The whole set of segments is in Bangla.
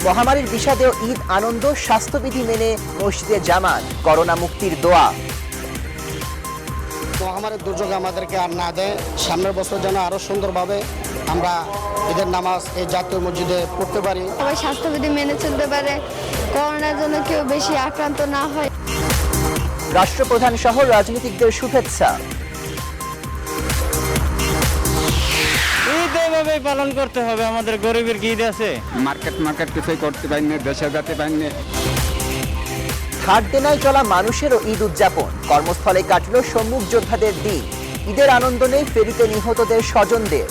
মহামারীর বিষাদেও ঈদ আনন্দ, স্বাস্থ্যবিধি মেনে মসজিদে জামাত, করোনা মুক্তির দোয়া। মহামারীর দুর্যোগ আমাদেরকে আর না দেয়, সামনের বছর যেন আরো সুন্দরভাবে আমরা ঈদের নামাজ এই জাতীয় মসজিদে পড়তে পারি। সবাই স্বাস্থ্যবিধি মেনে চলতে পারে, করোনার জন্য কেউ বেশি আক্রান্ত না হয়। রাষ্ট্রপ্রধান সহ রাজনীতিকদের শুভেচ্ছা। ঈদ এভাবেই পালন করতে হবে, আমাদের গরিবের কি ঈদ আছে? মার্কেট কিছুই করতে পারিনি, দেশে যেতে পারিনি। হাট দেনায় চলা মানুষেরও ঈদ উদযাপন, কর্মস্থলে কাটল সম্মুখ যোদ্ধাদের দিন। ঈদের আনন্দ নেই ফেরিতে নিহতদের স্বজনদের।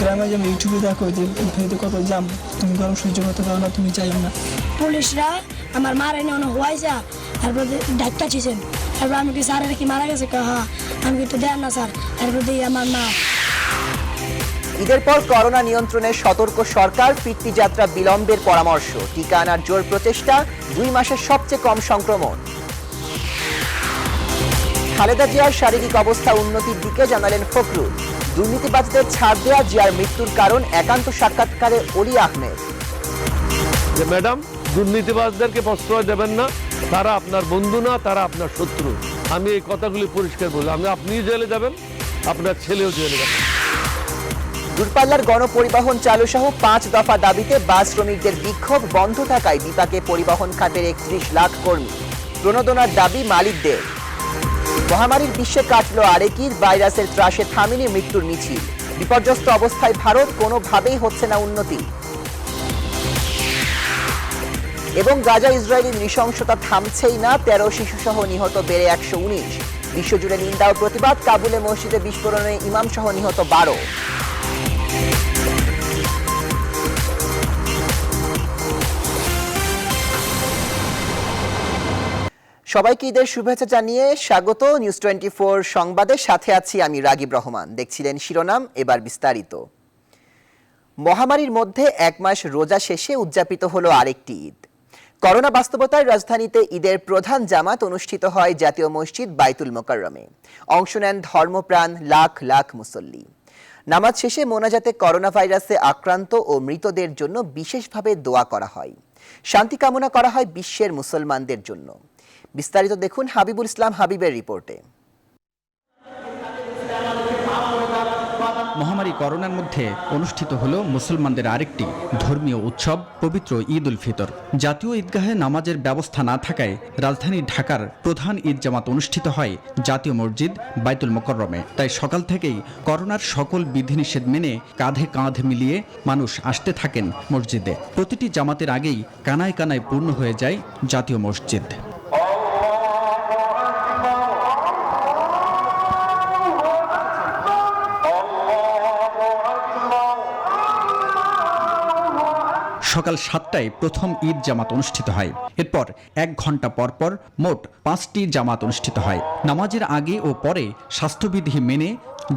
গ্রামে যেমন ইউটিউবে দেখো যে ফেরিতে কত জাম, তুমি গরম সহ্য করতে পারো না, তুমি চাইও না। পুলিশরা আমার মারা এনে হওয়াই যা, তারপর ডাক্তার ছিলেন, তারপর আমি কি স্যার কি মারা গেছে, হ্যাঁ আমি একটু দেন না স্যার, তারপর দিয়ে আমার মা। ঈদের পর করোনা নিয়ন্ত্রণে সতর্ক সরকার, ফিরতি যাত্রা বিলম্বের পরামর্শ, টিকা আনার জোর প্রচেষ্টা, 2 মাসের সবচেয়ে কম সংক্রমণ। খালেদা জিয়ার শারীরিক অবস্থা উন্নতির দিকে জানালেন ফখরুল। দুর্নীতিবাজদের ছাড় দেওয়া জিয়ার মৃত্যুর কারণ, একান্ত সাক্ষাৎকারে অলি আহমেদ। যে ম্যাডাম, দুর্নীতিবাজদেরকে প্রশ্রয় দেবেন না, তারা আপনার বন্ধু না, তারা আপনার শত্রু। আমি এই কথাগুলি পরিষ্কার বলি। আপনিও জেলে যাবেন, আপনার ছেলেও জেলে যাবেন। দূরপাল্লার গণপরিবহন চালু সহ 5 দফা দাবিতে বাস শ্রমিকদের বিক্ষোভ, বন্ধ থাকায় বিপাকে পরিবহন খাতের 31 লাখ কর্মী। প্রণোদনার দাবি মালিকদের। মহামারীর বিশ্বে কাটল আরেক ঈদ, ভাইরাসের ত্রাসে থামেনি মৃত্যুর মিছিল। বিপর্যস্ত অবস্থায় ভারত, কোনোভাবেই হচ্ছে না উন্নতি। এবং গাজা ইসরায়েলি নৃশংসতা থামছেই না, 13 শিশুসহ নিহত বেড়ে 119। বিশ্বজুড়ে নিন্দা ও প্রতিবাদ, কাবুলে মসজিদে বিস্ফোরণে ইমাম সহ নিহত 12। সবাইকে ঈদের শুভেচ্ছা জানিয়ে স্বাগত নিউজ 24 সংবাদের সাথে আছি আমি রাগিব রহমান। দেখছিলেন শিরোনাম, এবার বিস্তারিত। মহামারীর মধ্যে 1 মাস রোজা শেষে উদযাপিত হলো আরেকটি ঈদ। করোনা বাস্তবতায় রাজধানীতে ঈদের প্রধান জামাত অনুষ্ঠিত হয় জাতীয় মসজিদ বাইতুল মোকাররমে। অংশ নেন ধর্মপ্রাণ লাখ লাখ মুসল্লি। নামাজ শেষে মোনাজাতে করোনা ভাইরাসে আক্রান্ত ও মৃতদের জন্য বিশেষভাবে দোয়া করা হয়। শান্তি কামনা করা হয় বিশ্বের মুসলমানদের জন্য। বিস্তারিত দেখুন হাবিবুল ইসলাম হাবিবের রিপোর্টে। মহামারী করোনার মধ্যে অনুষ্ঠিত হলো মুসলমানদের আরেকটি ধর্মীয় উৎসব, পবিত্র ঈদ উল ফিতর। জাতীয় ঈদগাহে নামাজের ব্যবস্থা না থাকায় রাজধানী ঢাকার প্রধান ঈদ জামাত অনুষ্ঠিত হয় জাতীয় মসজিদ বাইতুল মোকাররমে। তাই সকাল থেকেই করোনার সকল বিধিনিষেধ মেনে কাঁধে কাঁধ মিলিয়ে মানুষ আসতে থাকেন মসজিদে। প্রতিটি জামাতের আগেই কানায় কানায় পূর্ণ হয়ে যায় জাতীয় মসজিদ। সকাল 7টায় প্রথম ঈদ জামাত অনুষ্ঠিত হয়। এরপর 1 ঘন্টা পর পর মোট 5টি জামাত অনুষ্ঠিত হয়। নামাজের আগে ও পরে স্বাস্থ্যবিধি মেনে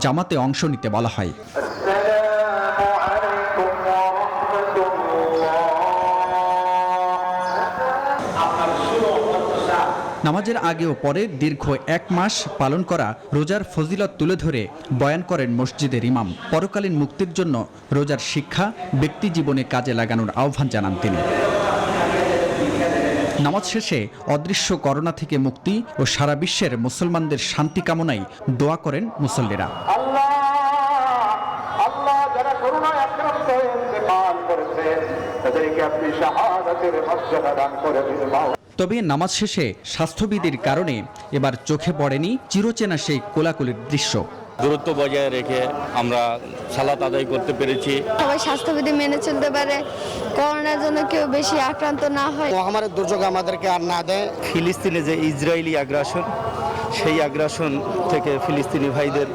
জামাতে অংশ নিতে বলা হয়। নামাজের আগে ও পরে দীর্ঘ 1 মাস পালন করা রোজার ফজিলত তুলে ধরে বয়ান করেন মসজিদের ইমাম। পরকালীন মুক্তির জন্য রোজার শিক্ষা ব্যক্তি জীবনে কাজে লাগানোর আহ্বান জানান তিনি। নামাজ শেষে অদৃশ্য করোনা থেকে মুক্তি ও সারা বিশ্বের মুসলমানদের শান্তি কামনায় দোয়া করেন মুসল্লিরা। যারা করোনায় আক্রান্ত হয়ে ইন্তেকাল করেছে তাদেরকে আপনি শাহাদাতের মর্যাদা দান করে দিন। তবে নামাজ শেষে স্বাস্থ্যবিধির কারণে এবার চোখে পড়েনি চিরচেনা সেই কোলাকুলির দৃশ্য। দূরত্ব বজায় রেখে আমরা সালাত আদায় করতে পেরেছি। সবাই স্বাস্থ্যবিধি মেনে চলতে পারে, করোনার জন্য কেউ বেশি আক্রান্ত না হয়। মহামারীর দুর্যোগ আমাদেরকে আর না দেয়। ফিলিস্তিনে যে ইসরায়েলি আগ্রাসন, সেই আগ্রাসন থেকে ফিলিস্তিনি ভাইদের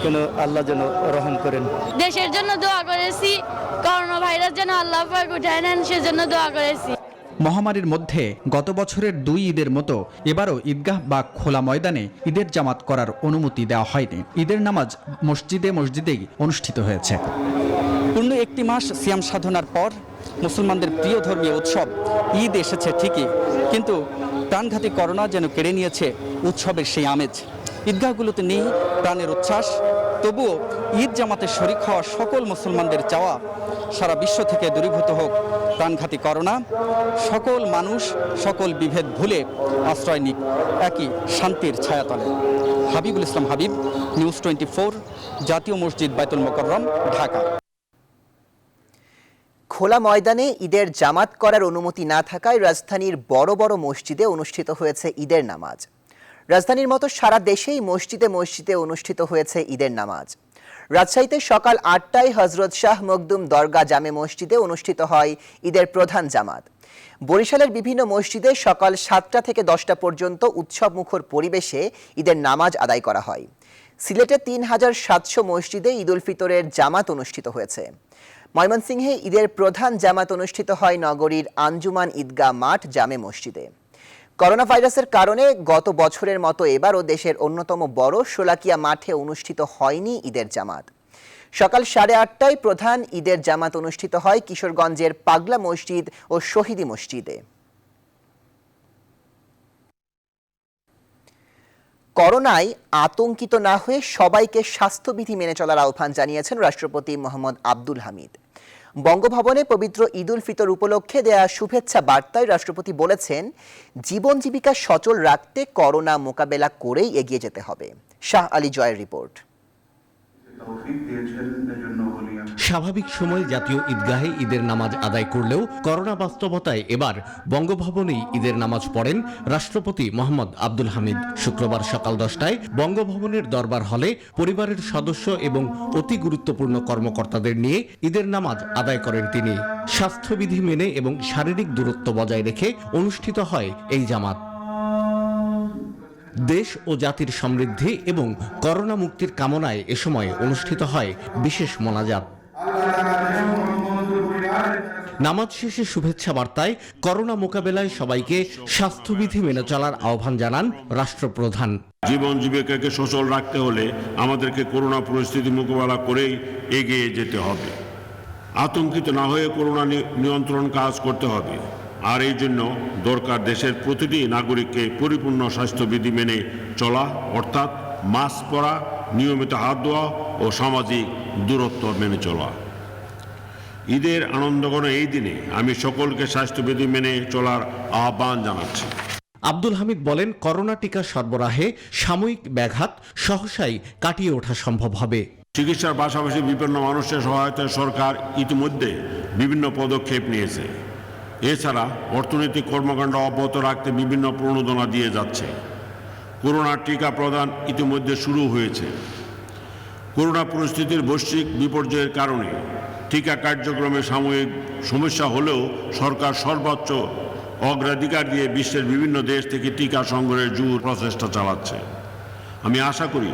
যেন আল্লাহ যেন রহম করেন। দেশের জন্য দোয়া করেছি, করোনা ভাইরাস যেন আল্লাহ পাক উঠায় নেন সেজন্য দোয়া করেছি। মহামারীর মধ্যে গত বছরের 2 ঈদের মতো এবারও ঈদগাহ বা খোলা ময়দানে ঈদের জামাত করার অনুমতি দেওয়া হয়নি। ঈদের নামাজ মসজিদেই অনুষ্ঠিত হয়েছে। পূর্ণ 1 মাস সিয়াম সাধনার পর মুসলমানদের প্রিয় ধর্মীয় উৎসব ঈদ এসেছে ঠিকই, কিন্তু প্রাণঘাতী করোনা যেন কেড়ে নিয়েছে উৎসবের সেই আমেজ। ঈদগাহগুলোতে নেই প্রাণের উচ্ছ্বাস, তবুও ঈদ জামাতে শরিক হওয়া সকল মুসলমানদের চাওয়া সারা বিশ্ব থেকে দূরীভূত হোক প্রাণঘাতী করোনা, সকল মানুষ সকল বিভেদ ভুলে আশ্রয় নিক একই শান্তির ছায়াতলে। হাবিবুল ইসলাম হাবিব, নিউজ 24, জাতীয় মসজিদ বায়তুল মোকাররম, ঢাকা। খোলা ময়দানে ঈদের জামাত করার অনুমতি না থাকায় রাজধানীর বড় বড় মসজিদে অনুষ্ঠিত হয়েছে ঈদের নামাজ। রাজধানীর মতো সারা দেশেই মসজিদে মসজিদে অনুষ্ঠিত হয়েছে ঈদের নামাজ। রাজশাহীতে সকাল 8টায় হজরত শাহ মখদুম দরগা জামে মসজিদে অনুষ্ঠিত হয় ঈদের প্রধান জামাত। বরিশালের বিভিন্ন মসজিদে সকাল 7টা থেকে 10টা পর্যন্ত উৎসবমুখর পরিবেশে ঈদের নামাজ আদায় করা হয়। সিলেটে 3700 মসজিদে ঈদ উল ফিতরের জামাত অনুষ্ঠিত হয়েছে। ময়মনসিংহে ঈদের প্রধান জামাত অনুষ্ঠিত হয় নগরীর আঞ্জুমান ঈদগাহ মাঠ জামে মসজিদে। করোনা ভাইরাসের কারণে গত বছরের মতো এবারও দেশের অন্যতম বড় শোলাকিয়া মাঠে অনুষ্ঠিত হয়নি ঈদের জামাত। সকাল 8:30টায় প্রধান ঈদের জামাত অনুষ্ঠিত হয় কিশোরগঞ্জের পাগলা মসজিদ ও শহীদি মসজিদে। করোনায় আতঙ্কিত না হয়ে সবাইকে স্বাস্থ্যবিধি মেনে চলার আহ্বান জানিয়েছেন রাষ্ট্রপতি মোহাম্মদ আব্দুল হামিদ। বঙ্গভবনে পবিত্র ঈদ উল ফিতর উপলক্ষে দেয়া শুভেচ্ছা বার্তায় রাষ্ট্রপতি বলেছেন, জীবন জীবিকা সচল রাখতে করোনা মোকাবেলা করেই এগিয়ে যেতে হবে। শাহ আলী জয়ের রিপোর্ট। স্বাভাবিক সময় জাতীয় ঈদগাহে ঈদের নামাজ আদায় করলেও করোনা বাস্তবতায় এবার বঙ্গভবনেই ঈদের নামাজ পড়েন রাষ্ট্রপতি মোহাম্মদ আব্দুল হামিদ। শুক্রবার সকাল 10টায় বঙ্গভবনের দরবার হলে পরিবারের সদস্য এবং অতি গুরুত্বপূর্ণ কর্মকর্তাদের নিয়ে ঈদের নামাজ আদায় করেন তিনি। স্বাস্থ্যবিধি মেনে এবং শারীরিক দূরত্ব বজায় রেখে অনুষ্ঠিত হয় এই জামাত। দেশ ও জাতির সমৃদ্ধি এবং করোনা মুক্তির কামনায় এ সময় অনুষ্ঠিত হয় বিশেষ মোনাজাত। নামাজ শেষে শুভেচ্ছা বার্তায় করোনা মোকাবেলায় সবাইকে স্বাস্থ্যবিধি মেনে চলার আহ্বান জানান রাষ্ট্রপ্রধান। জীবন জীবিকাকে সচল রাখতে হলে আমাদেরকে করোনা পরিস্থিতি মোকাবেলা করেই এগিয়ে যেতে হবে। আতঙ্কিত না হয়ে করোনা নিয়ন্ত্রণ কাজ করতে হবে। আর এই জন্য দরকার দেশের প্রতিটি নাগরিককে পরিপূর্ণ স্বাস্থ্যবিধি মেনে চলা, অর্থাৎ মাস্ক পরা, নিয়মিত হাত ধোয়া ও সামাজিক দূরত্ব মেনে চলা। ঈদের আনন্দঘন এই দিনে আমি সকলকে স্বাস্থ্যবিধি মেনে চলার আহ্বান জানাচ্ছি। আব্দুল হামিদ বলেন, করোনা টিকা সরবরাহে সাময়িক ব্যাঘাত সহসাই কাটিয়ে ওঠা সম্ভব হবে। চিকিৎসার পাশাপাশি বিভিন্ন মানুষের সহায়তায় সরকার ইতিমধ্যে বিভিন্ন পদক্ষেপ নিয়েছে। এছাড়া অর্থনৈতিক কর্মকাণ্ড অব্যাহত রাখতে বিভিন্ন প্রণোদনা দিয়ে যাচ্ছে। করোনার টিকা প্রদান ইতিমধ্যে শুরু হয়েছে। করোনা পরিস্থিতির বৈশ্বিক বিপর্যয়ের কারণে টিকা কার্যক্রমে সাময়িক সমস্যা হলেও সরকার সর্বোচ্চ অগ্রাধিকার দিয়ে বিশ্বের বিভিন্ন দেশ থেকে টিকা সংগ্রহের জোর প্রচেষ্টা চালাচ্ছে। আমি আশা করি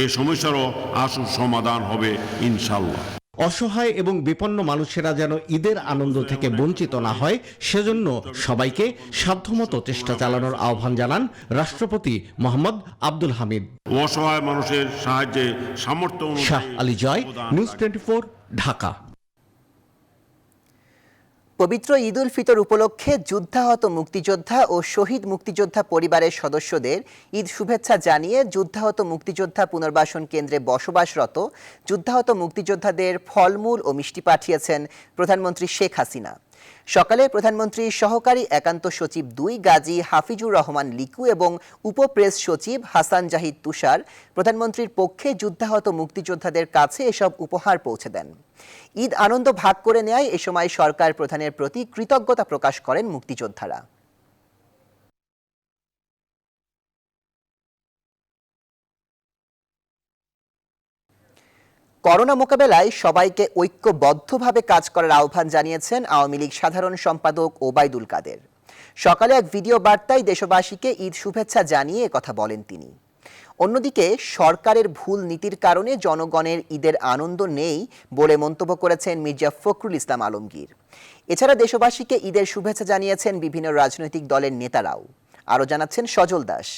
এই সমস্যারও আশু সমাধান হবে ইনশাল্লাহ। অসহায় এবং বিপন্ন মানুষেরা যেন ঈদের আনন্দ থেকে বঞ্চিত না হয়, সেজন্য সবাইকে সাধ্যমতো চেষ্টা চালানোর আহ্বান জানান রাষ্ট্রপতি মোহাম্মদ আব্দুল হামিদ। অসহায় মানুষের সাহায্যে সামর্থ্য। শাহ আলী জয়, নিউজ 24, ঢাকা। পবিত্র ঈদ উল ফিতর উপলক্ষে যুদ্ধাহত মুক্তিযোদ্ধা ও শহীদ মুক্তিযোদ্ধা পরিবারের সদস্যদের ঈদ শুভেচ্ছা জানিয়ে যুদ্ধাহত মুক্তিযোদ্ধা পুনর্বাসন কেন্দ্রে বসবাসরত যুদ্ধাহত মুক্তিযোদ্ধাদের ফলমূল ও মিষ্টি পাঠিয়েছেন প্রধানমন্ত্রী শেখ হাসিনা। সকালে প্রধানমন্ত্রীর সহকারী একান্ত সচিব 2 গাজী হাফিজুর রহমান লিকু এবং উপপ্রেস সচিব হাসান জাহিদ তুষার প্রধানমন্ত্রীর পক্ষে যুদ্ধাহত মুক্তিযোদ্ধাদের কাছে এসব উপহার পৌঁছে দেন। ঈদ আনন্দ ভাগ করে নেয় এ সময় সরকার প্রধানের প্রতি কৃতজ্ঞতা প্রকাশ করেন মুক্তিযোদ্ধারা। করোনা মোকাবেলায় সবাইকে ঐক্যবদ্ধভাবে কাজ করার আহ্বান জানিয়েছেন আওয়ামী লীগ সাধারণ সম্পাদক ওবায়দুল কাদের। সকালে এক ভিডিও বার্তায় দেশবাসীকে ঈদ শুভেচ্ছা জানিয়ে কথা বলেন তিনি। অন্যদিকে সরকারের ভুল নীতির কারণে জনগণের ঈদের আনন্দ নেই বলে মন্তব্য করেছেন মির্জা ফখরুল ইসলাম আলমগীর। এছাড়া দেশবাসীকে ঈদের শুভেচ্ছা জানিয়েছেন বিভিন্ন রাজনৈতিক দলের নেতারাও। আরও জানাচ্ছেন সজল দাস।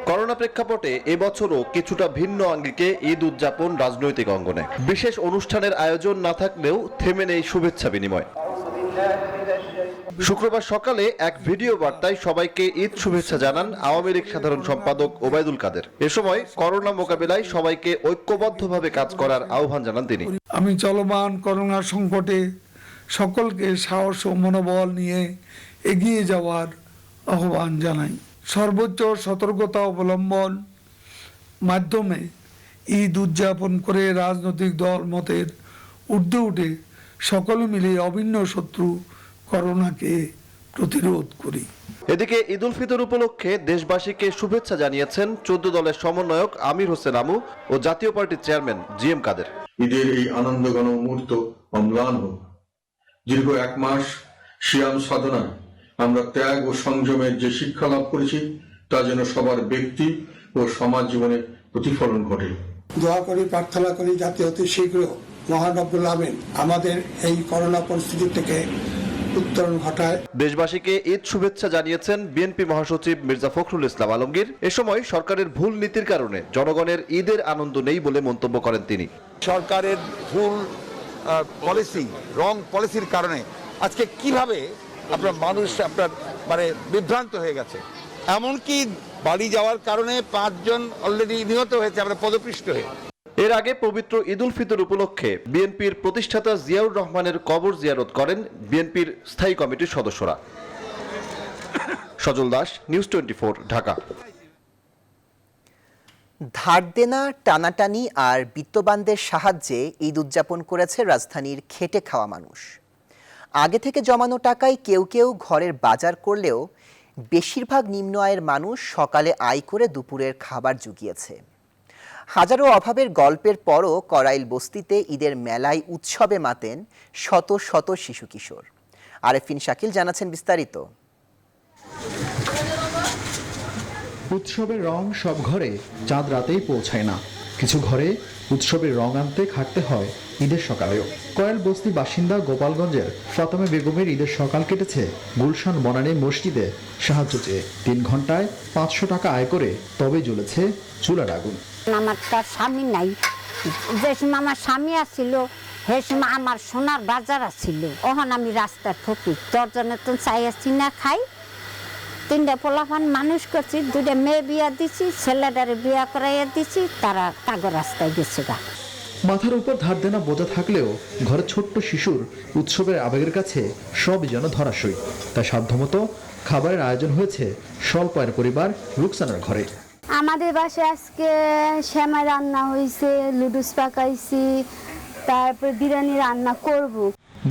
করোনা প্রেক্ষাপটে এবছরও কিছুটা ভিন্ন আঙ্গিকে ঈদ উদযাপন রাজনৈতিক অঙ্গনে। বিশেষ অনুষ্ঠানের আয়োজন না থাকলেও থেমে নেই শুভেচ্ছা বিনিময়। শুক্রবার সকালে এক ভিডিও বার্তায় সবাইকে ঈদ শুভেচ্ছা জানান আওয়ামী লীগ সাধারণ সম্পাদক ওবায়দুল কাদের। এ সময় করোনা মোকাবিলায় সবাইকে ঐক্যবদ্ধভাবে কাজ করার আহ্বান জানান তিনি। আমি চলমান করোনা সংকটে সকলকে সাহস ও মনোবল নিয়ে এগিয়ে যাওয়ার আহ্বান জানাই। সর্বোচ্চ সতর্কতা অবলম্বন মাধ্যমে ঈদ উদযাপন করে রাজনৈতিক দল মতের ঊর্ধ্বে উঠে সকলে মিলে অভিন্ন শত্রু করোনাকে প্রতিরোধ করি। এদিকে ঈদ উল ফিতর উপলক্ষে দেশবাসীকে শুভেচ্ছা জানিয়েছেন 14 দলের সমন্বয়ক আমির হোসেন আমু ও জাতীয় পার্টির চেয়ারম্যান জিএম কাদের। ঈদের এই আনন্দঘন মুহূর্ত অম্লান হোক। দীর্ঘ 1 মাস সিয়াম সাধনায় আমরা ত্যাগ ও সংযমের যে শিক্ষা লাভ করেছি তা যেন সবার ব্যক্তি ও সমাজ জীবনে প্রতিফলন ঘটে। দোয়া করি, প্রার্থনা করি যাতে অতি শীঘ্র মহান রব্বুল আমিন আমাদের এই করোনা পরিস্থিতি থেকে উত্তরণ ঘটায়। দেশবাসীকে ঈদ শুভেচ্ছা জানিয়েছেন বিএনপি মহাসচিব মির্জা ফখরুল ইসলাম আলমগীর। এ সময় সরকারের ভুল নীতির কারণে জনগণের ঈদের আনন্দ নেই বলে মন্তব্য করেন তিনি। সরকারের ভুল পলিসি, রং পলিসির কারণে আজকে কিভাবে আপনার মানুষ মানে বিভ্রান্ত হয়ে গেছে। এমনকি বাড়ি যাওয়ার কারণে 5 জন অলরেডি নিহত হয়েছে, আমরা পদপৃষ্ট হয়ে। এর আগে পবিত্র ঈদ উল ফিতর উপলক্ষে বিএনপির প্রতিষ্ঠাতা জিয়াউর রহমানের কবর জিয়ারত করেন বিএনপির স্থায়ী কমিটির সদস্যরা। সজল দাস, নিউজ 24, ঢাকা। ধার দেনা, টানাটানি আর বিত্তবানদের সাহায্যে ঈদ উদযাপন করেছে রাজধানীর খেটে খাওয়া মানুষ। আগে থেকে জমানো টাকায় কেউ কেউ ঘরের বাজার করলেও বেশিরভাগ নিম্ন আয়ের মানুষ সকালে আয় করে দুপুরের খাবার জুগিয়েছে। হাজারো অভাবের গল্পের পরও করাইল বস্তিতে ঈদের মেলায় উৎসবে মাতেন শত শত শিশু কিশোর। আরেফিন শাকিল জানাচ্ছেন বিস্তারিত। উৎসবের রং সব ঘরে চাঁদ রাতেই পৌঁছায় না। কিছু ঘরে উৎসবের রং আনতে খাটতে হয় ঈদের সকালেও। করাইল বস্তি বাসিন্দা গোপালগঞ্জের ফাতেমা বেগমের ঈদের সকাল কেটেছে গুলশান বনানী মসজিদে সাহায্য চেয়ে। 3 ঘন্টায় 500 টাকা আয় করে তবে জ্বলেছে চুলার আগুন। আমার তার স্বামী নাই, যে সময় আমার স্বামী আসছিল সে সময় আমার সোনার বাজার আসছিল। ওখানে আমি রাস্তার ফকির, তোর জন্য তো চাই আসছি না খাই। 3টা পোলাপান মানুষ করছি, 2টা মেয়ে বিয়া দিছি, ছেলেটারে বিয়া করাইয়া দিছি, তারা কাগজ রাস্তায় গেছে গা। মাথার উপর ধার দেনা বোঝা থাকলেও ঘরে ছোট্ট শিশুর উৎসবের আবেগের কাছে সবই যেন ধরাশয়ী। তাই সাধ্যমতো খাবারের আয়োজন হয়েছে স্বল্প আয়ের পরিবার রুকসানার ঘরে। আমাদের বাসায় আজকে শ্যামা রান্না হয়েছে, লুডুস পাকাইছি, তারপর বিরিয়ানি রান্না করব।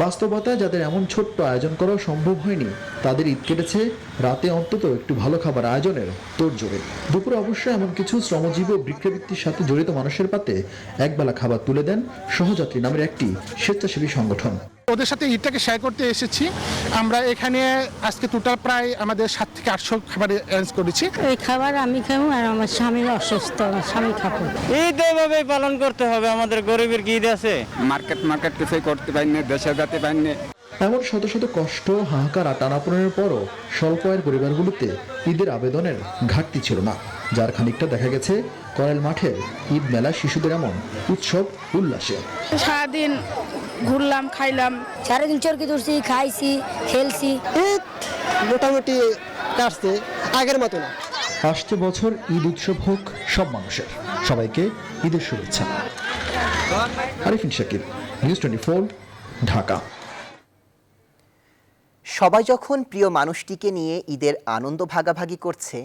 বাস্তবতায় যাদের এমন ছোট্ট আয়োজন করা সম্ভব হয়নি তাদের ঈদ কেটেছে রাতে অন্তত একটু ভালো খাবার আয়োজনের তোড়জোড়ে। দুপুরে অবশ্যই এমন কিছু শ্রমজীবী ও বৃক্ষবৃত্তির সাথে জড়িত মানুষের পাতে একবেলা খাবার তুলে দেন সহযাত্রী নামের একটি স্বেচ্ছাসেবী সংগঠন। ওদের সাথে ঈদটাকে শেয়ার করতে এসেছি। আমরা এখানে আজকে টোটাল প্রায় আমাদের 7 থেকে 800 খাবার অ্যারেঞ্জ করেছি। এই খাবার আমি খাবো আর আমার স্বামীর অসুস্থ, আমার স্বামী খাবো। ঈদ এভাবেই পালন করতে হবে, আমাদের গরিবের কি ঈদ আছে? মার্কেট কিছুই করতে পারি না, দেশে যেতে পারি না। এমন শত শত কষ্ট, হাহাকার আর টানাপোড়েনের পরও স্বল্প আয়ের পরিবারগুলোতে ঈদের আবেদনের ঘাটতি ছিল না, যার খানিকটা দেখা গেছে করাইল মাঠের ঈদ মেলা শিশুদের এমন উৎসব উল্লাসে। সারাদিন ঘুরলাম, খাইলাম, সারাদিন চরকি ধরছি, খাইছি, খেলছি। ঈদ মোটামুটি কাটছে, আগের মতো না। আসছে বছর ঈদ উৎসব হোক সব মানুষের। সবাইকে ঈদের শুভেচ্ছা। আরেফিন শাকিল, নিউজ 24, ঢাকা। সবাই যখন প্রিয় মানুষটিকে নিয়ে ঈদের আনন্দ ভাগাভাগি করছে,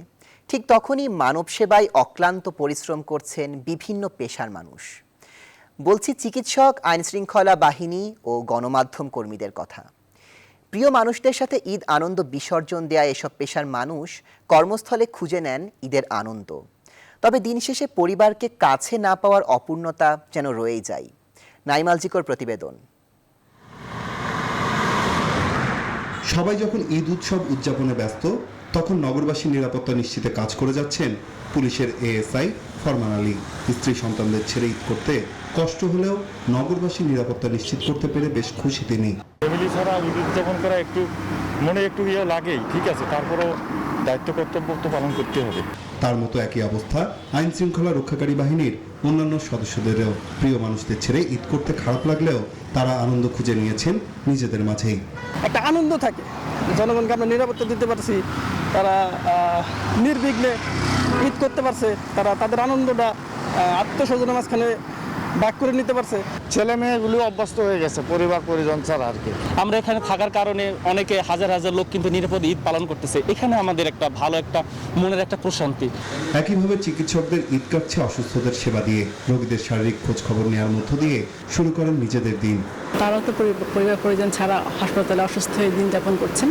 ঠিক তখনই মানব সেবায় অক্লান্ত পরিশ্রম করছেন বিভিন্ন পেশার মানুষ। বলছি চিকিৎসক, আইনশৃঙ্খলা বাহিনী ও গণমাধ্যম কর্মীদের কথা। প্রিয় মানুষদের সাথে ঈদ আনন্দ বিসর্জন দেয়া এসব পেশার মানুষ কর্মস্থলে খুঁজে নেন ঈদের আনন্দ। তবে দিন শেষে পরিবারকে কাছে না পাওয়ার অপূর্ণতা যেন রয়েই যায়। নাইমাল জিকর প্রতিবেদন। সবাই যখন ঈদ উৎসব উদযাপনে ব্যস্ত, তখন নগরবাসীর নিরাপত্তা নিশ্চিতে কাজ করে যাচ্ছেন পুলিশের এএসআই ফরমান আলী। স্ত্রী সন্তানদের ছেড়ে ঈদ করতে কষ্ট হলেও নগরবাসীর নিরাপত্তা নিশ্চিত করতে পেরে বেশ খুশি তিনি। ফ্যামিলি ছাড়া ঈদ উদযাপন করা একটু মনে একটু লাগেই, ঠিক আছে, তারপরও দায়িত্ব কর্তব্য তো পালন করতে হবে। তার মতো একই অবস্থা আইন শৃঙ্খলা রক্ষাকারী বাহিনীর অন্যান্য সদস্যদেরও। প্রিয় মানুষদের ছেড়ে ঈদ করতে খারাপ লাগলেও তারা আনন্দ খুঁজে নিয়েছেন নিজেদের মাঝেই। একটা আনন্দ থাকে, জনগণকে আমরা নিরাপত্তা দিতে পারছি, তারা নির্বিঘ্নে ঈদ করতে পারছে, তারা তাদের আনন্দটা আত্মস্বজনের মাঝখানে ভাগ করে নিতে পারছে। ছেলে মেয়েগুলো অভ্যস্ত হয়ে গেছে পরিবার পরিজন ছাড়া আর কি। আমরা এখানে থাকার কারণে অনেকে হাজার হাজার লোক কিন্তু নিরাপদে ঈদ পালন করতেছে। এখানে আমাদের একটা ভালো একটা মনের একটা প্রশান্তি। একইভাবে চিকিৎসকদের ঈদ কাটছে অসুস্থদের সেবা দিয়ে। রোগীদের শারীরিক খোঁজ খবর নেওয়ার মধ্য দিয়ে শুরু করেন নিজেদের দিন। তারাও তো পরিবার পরিজন ছাড়া হাসপাতালে অসুস্থ হয়ে দিন যাপন করছেন,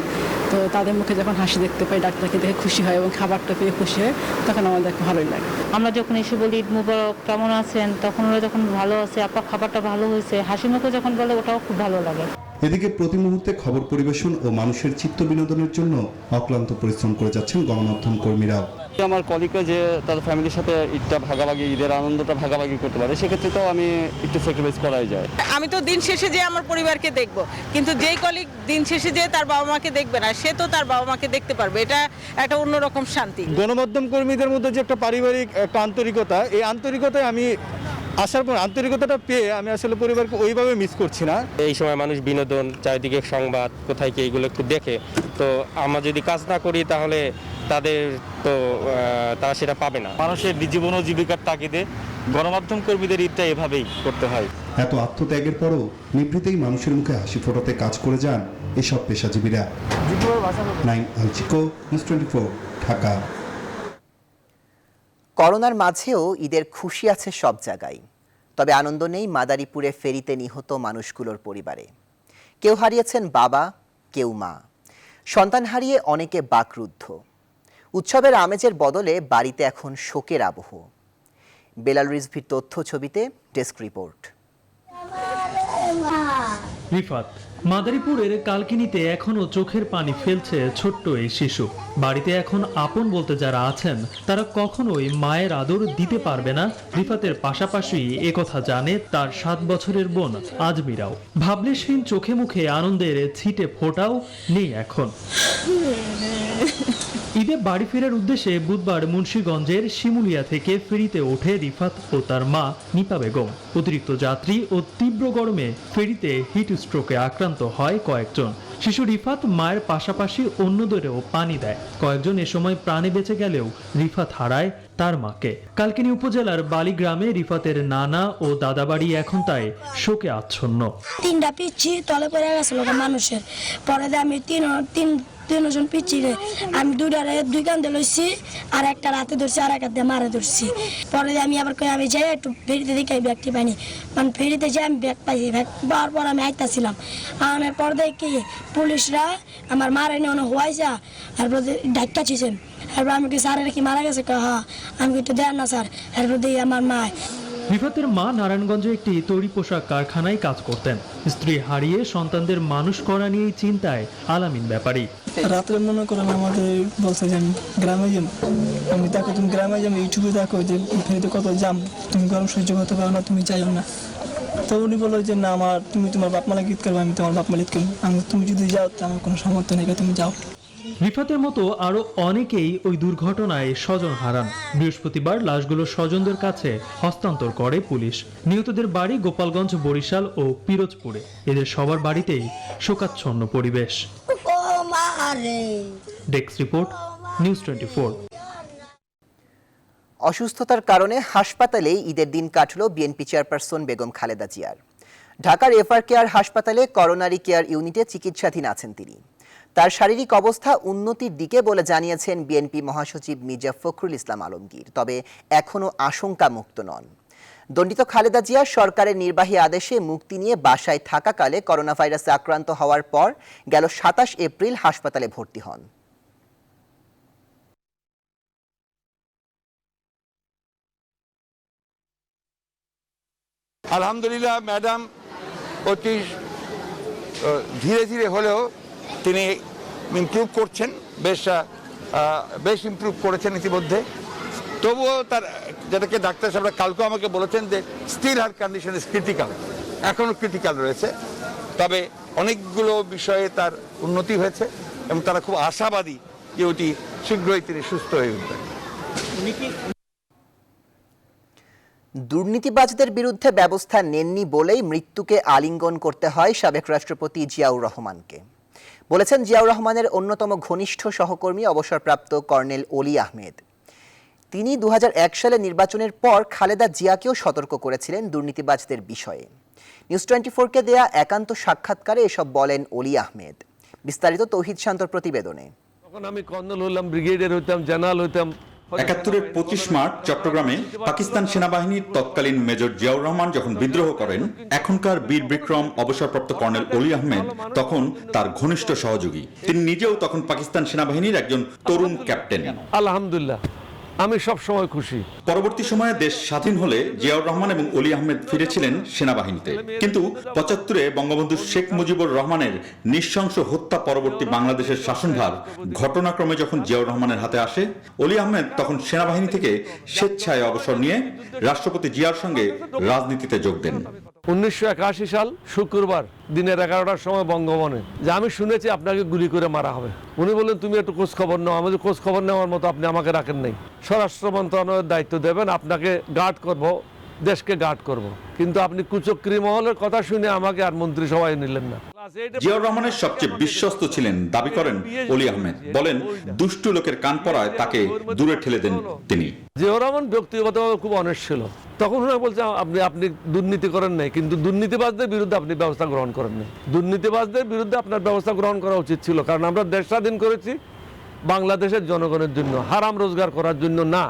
তো তাদের মুখে যখন হাসি দেখতে পাই, ডাক্তারকে দেখে খুশি হয় এবং খাবারটা পেয়ে খুশি হয়, তখন আমাদের ভালোই লাগে। আমরা যখন এসে বলি ঈদ মুবারক, কেমন আছেন, তখন ওরা যখন ভালো আছে, আপা খাবারটা ভালো হয়েছে, হাসি মুখে যখন বলে, ওটাও খুব ভালো লাগে। এদিকে প্রতি মুহূর্তে খবর পরিবেশন ও মানুষের চিত্ত বিনোদনের জন্য অক্লান্ত পরিশ্রম করে যাচ্ছেন গণমাধ্যম কর্মীরাও। আমার কলিগরা যে তাদের ফ্যামিলির সাথে ঈদটা ভাগাভাগি, ঈদের আনন্দটা ভাগাভাগি করতে পারে, সেক্ষেত্রে তো আমি একটু স্যাক্রিফাইস করাই যায়। আমি তো দিন শেষে যে আমার পরিবারকে দেখব, কিন্তু যেই কলিগ দিন শেষে যে তার বাবা মাকে দেখবে না, সে তো তার বাবা মাকে দেখতে পারবে। এটা একটা অন্যরকম শান্তি। গণমাধ্যম কর্মীদের মধ্যে যে একটা পারিবারিক একটা আন্তরিকতা, এই আন্তরিকতায় আমি আসার পর আন্তরিকতাটা পেয়ে আমি আসলে পরিবারকে ওইভাবে মিস করছি না। এই সময় মানুষ বিনোদন, চারিদিকে সংবাদ, কোথায় কি এইগুলো একটু দেখে, তো আমরা যদি কাজ না করি তাহলে তারা সেটা পাবে না। মানুষের জীবন ও জীবিকার তাগিদে গণমাধ্যম কর্মীদের ঈদটা এভাবেই করতে হয়। এত আত্মত্যাগের পরও নিভৃতেই মানুষের মুখে হাসি ফোটাতে কাজ করে যান এসব পেশাজীবীরা। নাইম আলচিকো, নিউজ 24, ঢাকা। করোনার মাঝেও ঈদের খুশি আছে সব জায়গায়, তবে আনন্দ নেই মাদারীপুরে ফেরিতে নিহত মানুষগুলোর পরিবারে। কেউ হারিয়েছেন বাবা, কেউ মা, সন্তান হারিয়ে অনেকে বাকরুদ্ধ। উৎসবের আমেজের বদলে বাড়িতে এখন শোকের আবহ। বেলাল রিজভির তথ্য ছবিতে ডেস্ক রিপোর্ট। রিফাত, মাদারীপুরের কালকিনিতে এখনো চোখের পানি ফেলছে ছোট্ট এই শিশু। বাড়িতে এখন আপন বলতে যারা আছেন তারা কখনোই মায়ের আদর দিতে পারবে না। রিফাতের পাশাপাশি একথা জানে তার 7 বছরের বোন আজমিরাও। ভাবলেশহীন চোখে মুখে আনন্দের ছিটে ফোটাও নেই এখন। ঈদে বাড়ি ফেরার উদ্দেশ্যে বুধবার মুন্সিগঞ্জের শিমুলিয়া থেকে ফেরিতে ওঠে রিফাত ও তার মা নিপা বেগম। অতিরিক্ত যাত্রী ও তীব্র গরমে ফেরিতে হিট স্ট্রোকে আক্রান্ত হয় কয়েকজন। শিশু রিফাত মায়ের পাশাপাশি অন্যদেরও পানি দেয়। কয়েকজন এ সময় প্রাণে বেঁচে গেলেও রিফাত হারায় তার মাকে। কালকিনি উপজেলার বালি গ্রামে রিফাতের নানা ও দাদাবাড়ি এখন তাই শোকে আচ্ছন্ন। 3টা পিচ্ছি তলে পড়ে গেছিল মানুষের, পরে আমি তিনজন পিচ্ছি আমি 2 কান্দে লইছি, আর একটা রাতে ধরছি, আর এক হাতে মারে ধরছি। পরে আমি আবার আমি যাই একটু ফেরিতে দেখি ব্যাগটি পাইনি, মানে ফেরিতে যাই আমি ব্যাগ পাইছি। ব্যাগ পাওয়ার পর আমি আইতাছিলাম, আনার পর দেখি পুলিশরা আমার মারে নিয়ে অনেক হওয়াইছে, তারপর ডাক্তার ছিলেন। তারপর আমি কি স্যারের কি মারা গেছে, হ্যাঁ। আমি একটু দেন না স্যার। তারপর দেখি আমার মা। রিফাতের মা নারায়ণগঞ্জে একটি তৈরি পোশাক কারখানায় কাজ করতেন। স্ত্রী হারিয়ে সন্তানদের মানুষ করা নিয়েই চিন্তায় আলামিন ব্যাপারী। রাত্রে মনে করেন আমাদের বলছে যে আমি গ্রামে যাম, আমি দেখো তুমি গ্রামে যাবো, ইউটিউবে দেখো যে ফেরিতে কত জাম, তুমি গরম সহ্য করতে পারো না, তুমি চাইও না। তো উনি বললো যে না, তুমি তোমার বাপ মালিক ঈদ করবে, আমি তোমার বাপ মালিক করবো। তুমি যদি যাও তো আমার কোনো সমর্থন নেই, তুমি যাও। রিফাতের মতো আরো অনেকেই ওই দুর্ঘটনায় স্বজন হারান। বৃহস্পতিবার লাশগুলো স্বজনদের কাছে হস্তান্তর করে পুলিশ। নিহতদের বাড়ি গোপালগঞ্জ, বরিশাল ও পিরোজপুরে। এদের সবার বাড়িতেই শোকাচ্ছন্ন পরিবেশ। Desk report, news 24। অসুস্থতার কারণে হাসপাতালেই ঈদের দিন কাটল বিএনপি চেয়ারপারসন বেগম খালেদা জিয়ার। ঢাকার এফআর কেয়ার হাসপাতালে করোনারি কেয়ার ইউনিটে চিকিৎসাধীন আছেন তিনি। তার শারীরিক অবস্থা উন্নতির দিকে বলে জানিয়েছেন বিএনপি মহাসচিব মির্জা ফখরুল ইসলাম আলমগীর, তবে এখনও আশঙ্কা মুক্ত নন। দণ্ডিত খালেদা জিয়া সরকারের নির্বাহী আদেশে মুক্তি নিয়ে বাসায় থাকাকালে করোনা ভাইরাসে আক্রান্ত হওয়ার পর গেল 27 এপ্রিল হাসপাতালে ভর্তি হন। আলহামদুলিল্লাহ ম্যাডাম অতি ধীরে ধীরে হলেও তিনি ইমপ্রুভ করছেন, বেশ ইমপ্রুভ করেছেন ইতিমধ্যে। তবুও তার যেটাকে ডাক্তার সাহেবরা কালকেও আমাকে বলেছেন যে still her condition is critical, এখনও ক্রিটিক্যাল রয়েছে। তবে অনেকগুলো বিষয়ে তার উন্নতি হয়েছে এবং তারা খুব আশাবাদী যে অতি শীঘ্রই তিনি সুস্থ হয়ে উঠবেন। দুর্নীতিবাজদের বিরুদ্ধে ব্যবস্থা নেননি বলেই মৃত্যুকে আলিঙ্গন করতে হয় সাবেক রাষ্ট্রপতি জিয়াউর রহমানকে, বলেছেন জিয়াউর রহমানের অন্যতম ঘনিষ্ঠ সহকর্মী অবসরপ্রাপ্ত কর্নেল অলি আহমেদ। তিনি 2001 সালে নির্বাচনের পর খালেদা জিয়াকেও সতর্ক করেছিলেন দুর্নীতিবাজদের বিষয়ে। নিউজ 24-কে দেয়া একান্ত সাক্ষাৎকারে এসব বলেন অলি আহমেদ। বিস্তারিত তৌহিদ শান্তর প্রতিবেদনে। তখন আমি কর্নেল হইলাম, ব্রিগেডিয়ার হইতাম, জেনারেল হইতাম। ৭১-এর 25 মার্চ চট্টগ্রামে পাকিস্তান সেনাবাহিনীর তৎকালীন মেজর জিয়াউর রহমান যখন বিদ্রোহ করেন, এখনকার বীর বিক্রম অবসরপ্রাপ্ত কর্নেল অলি আহমেদ তখন তার ঘনিষ্ঠ সহযোগী। তিনি নিজেও তখন পাকিস্তান সেনাবাহিনীর একজন তরুণ ক্যাপ্টেন। আলহামদুলিল্লাহ, আমি সব সময় খুশি। পরবর্তী সময়ে দেশ স্বাধীন হলে জিয়াউর রহমান এবং অলি আহমেদ ফিরেছিলেন সেনাবাহিনীতে, কিন্তু 75-এ বঙ্গবন্ধু শেখ মুজিবুর রহমানের নৃশংস হত্যা পরবর্তী বাংলাদেশের শাসনভার ঘটনাক্রমে যখন জিয়াউর রহমানের হাতে আসে, অলি আহমেদ তখন সেনাবাহিনী থেকে স্বেচ্ছায় অবসর নিয়ে রাষ্ট্রপতি জিয়ার সঙ্গে রাজনীতিতে যোগ দেন। 1981 সাল শুক্রবার দিনের 11টার সময় বঙ্গভবনে যে আমি শুনেছি আপনাকে গুলি করে মারা হবে। উনি বললেন তুমি একটু খোঁজ খবর নাও। আমাদের খোঁজ খবর নেওয়ার মতো আপনি আমাকে রাখেন নাই। স্বরাষ্ট্র মন্ত্রণালয়ের দায়িত্ব দেবেন, আপনাকে গার্ড করব, দেশকে গার্ড করব, কিন্তু আপনি কুচক্রী মহলের কথা শুনে আমাকে আর মন্ত্রিসভায় নিলেন না। জিয়াউর রহমানের সবচেয়ে বিশ্বস্ত ছিলেন দাবি করেন অলি আহমেদ। বলেন দুষ্টু লোকের কান পড়ায় তাকে দূরে ঠেলে দেন তিনি। জিয়াউর রহমান ব্যক্তিগতভাবে খুব অনেস্ট ছিল। তখন ওনারা বলছে আপনি দুর্নীতি করেন নাই, কিন্তু দুর্নীতিবাজদের বিরুদ্ধে আপনি ব্যবস্থা গ্রহণ করেন নাই। দুর্নীতিবাজদের বিরুদ্ধে আপনার ব্যবস্থা গ্রহণ করা উচিত ছিল, কারণ আমরা দেশ স্বাধীন করেছি বাংলাদেশের জনগণের জন্য, হারাম রোজগার করার জন্য না।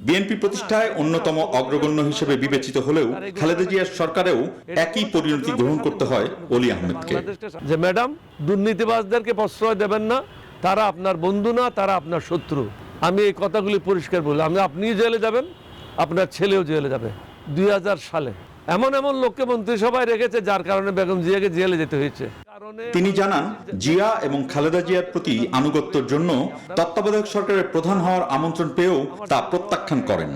বিএনপি প্রতিষ্ঠায় অন্যতম অগ্রগণ্য হিসেবে বিবেচিত হলেও খালেদা জিয়ার সরকারেও একই পরিণতি গ্রহণ করতে হয় অলি আহমেদকে। যে ম্যাডাম, দুর্নীতিবাজদেরকে প্রশ্রয় দেবেন না, তারা আপনার বন্ধু না, তারা আপনার শত্রু। আমি এই কথাগুলি পরিষ্কার বলি। আপনিও জেলে যাবেন, আপনার ছেলেও জেলে যাবে। 2000 সালে এমন লোককে মন্ত্রিসভায় রেখেছে যার কারণে বেগম জিয়াকে জেলে যেতে হয়েছে। তিনি জানান, জিয়া এবং খালেদা জিয়ার প্রতি আনুগত্যের জন্য তত্ত্বাবধায়ক সরকারের প্রধান হওয়ার আমন্ত্রণ পেয়েও তা প্রত্যাখ্যান করেন।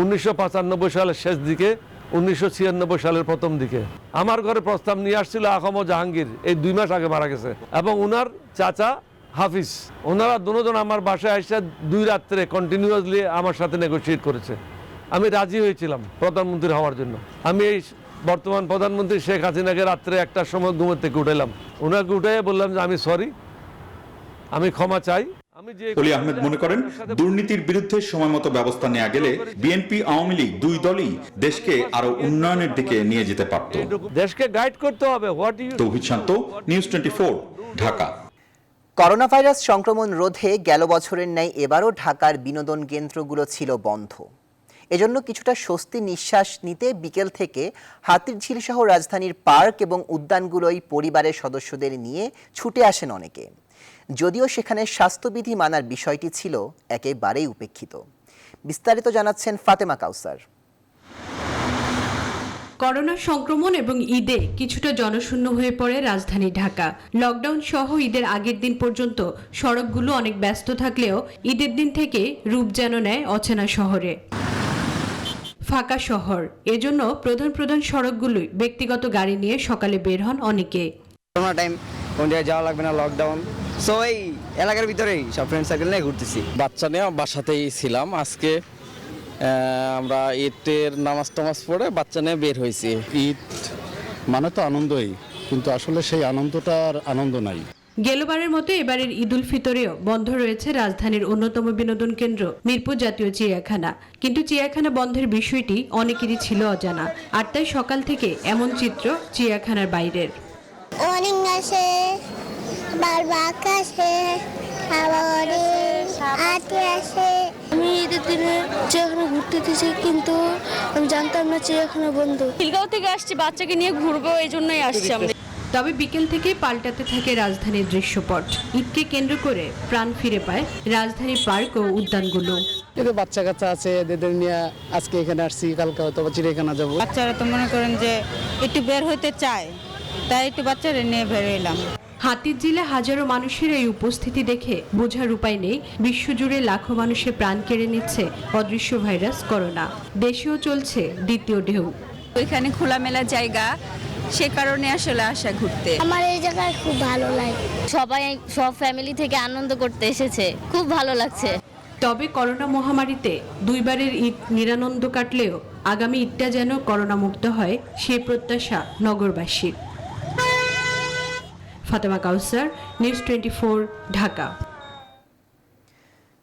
1995 সালের শেষ দিকে, 1996 সালের প্রথম দিকে আমার ঘরে প্রস্তাব নিয়ে আসছিল আহমদ জাহাঙ্গীর, এই 2 মাস আগে মারা গেছে, এবং উনার চাচা হাফিজ। ওনারা দুজন আমার বাসায় এসে 2 রাত্রে কন্টিনিউয়াসলি আমার সাথে নেগোশিয়েট করেছে। আমি রাজি হয়েছিলাম প্রধানমন্ত্রী হওয়ার জন্য। আমি এই বর্তমান প্রধানমন্ত্রী শেখ হাসিনাকে রাত্রে 1টার সময় ঘুমের থেকে উঠাইলাম। ওনাকে উঠে বললাম যে আমি সরি, আমি ক্ষমা চাই। অলি আহমেদ মনে করেন, দুর্নীতির বিরুদ্ধে সময়মতো ব্যবস্থা নেওয়া গেলে বিএনপি আওয়ামী লীগ 2 দলই দেশকে আরো উন্নয়নের দিকে নিয়ে যেতে পারত। দেশকে গাইড করতে হবে। তৌহিদ শান্ত, নিউজ 24, ঢাকা। করোনা ভাইরাস সংক্রমণ রোধে গেল বছরের ন্যায় এবারও ঢাকার বিনোদন কেন্দ্রগুলো ছিল বন্ধ। এজন্য কিছুটা স্বস্তি নিঃশ্বাস নিতে বিকেল থেকে হাতিরঝিল সহ রাজধানীর পার্ক এবং উদ্যানগুলোই পরিবারের সদস্যদের নিয়ে ছুটে আসেন অনেকে, যদিও সেখানে স্বাস্থ্যবিধি মানার বিষয়টি ছিল একেবারেই উপেক্ষিত। বিস্তারিত জানাচ্ছেন ফাতেমা কাউসার। করোনা সংক্রমণ এবং ঈদে কিছুটা জনশূন্য হয়ে পড়ে রাজধানী ঢাকা। লকডাউন সহ ঈদের আগের দিন পর্যন্ত সড়কগুলো অনেক ব্যস্ত থাকলেও ঈদের দিন থেকে রূপ যেন নেয় অচেনা শহরে। ফাঁকা শহর, এজন্য প্রধান সড়কগুলোই ব্যক্তিগত গাড়ি নিয়ে সকালে বের হন অনেকে। করোনা টাইম, কোন জায়গায় যাওয়া লাগবে না, লকডাউন, সো এই এলাকার ভিতরেই সব ফ্রেন্ড সার্কেল নিয়ে ঘুরতেছি। বাচ্চা নিয়ে বাসাতেই ছিলাম। আজকে আমরা ঈদের নামাজ টামাজ পড়ে বাচ্চা নিয়ে বের হয়েছি। ঈদ মানে তো আনন্দই, কিন্তু আসলে সেই আনন্দটার আনন্দ নাই। গেলবারের মতো এবারের ঈদ উল ফিতরেও বন্ধ রয়েছে রাজধানীর অন্যতম বিনোদন কেন্দ্র মিরপুর জাতীয় চিড়িয়াখানা। কিন্তু চিড়িয়াখানা বন্ধের বিষয়টি অনেকেরই ছিল অজানা, আর তাই সকাল থেকে এমন চিত্র চিড়িয়াখানার বাইরের। অনেক আসে, বারবার আসে, আমি ঈদের দিনে চিড়িয়াখানা ঘুরতে দিয়েছি, কিন্তু আমি জানতাম না চিড়িয়াখানা বন্ধ। খিলগাঁও থেকে আসছি, বাচ্চাকে নিয়ে ঘুরবো, এই জন্যই আসছি আমরা। তবে বিকেল থেকে পাল্টাতে থাকে রাজধানীর দৃশ্যপট। ঈদকে কেন্দ্র করে প্রাণ ফিরে পায় রাজধানীর পার্ক ও উদ্যানগুলো। এদের বাচ্চা কাচ্চা আছে, এদের নিয়ে আজকে এখানে আসছি, কালকে হয়তো চিড়িয়াখানা যাবো। বাচ্চারা তো মনে করেন যে একটু বের হইতে চায়, তাই একটু বাচ্চারা নিয়ে বের হইলাম। হাতিরঝিলে হাজারো মানুষের এই উপস্থিতি দেখে বোঝার উপায় নেই বিশ্বজুড়ে লাখো মানুষের প্রাণ কেড়ে নিচ্ছে অদৃশ্য ভাইরাস করোনা। দেশেও চলছে দ্বিতীয় ঢেউ। ওইখানে খোলামেলা জায়গা, সে কারণে আসলে আসা ঘুরতে। আমার এই জায়গায় খুব ভালো লাগে, সবাই সব ফ্যামিলি থেকে আনন্দ করতে এসেছে, খুব ভালো লাগছে। তবে করোনা মহামারীতে দুইবারের ঈদ নিরানন্দ কাটলেও আগামী ঈদটা যেন করোনা মুক্ত হয় সেই প্রত্যাশা নগরবাসীর। ফাতেমা কাউসার, নিউজ 24, ঢাকা।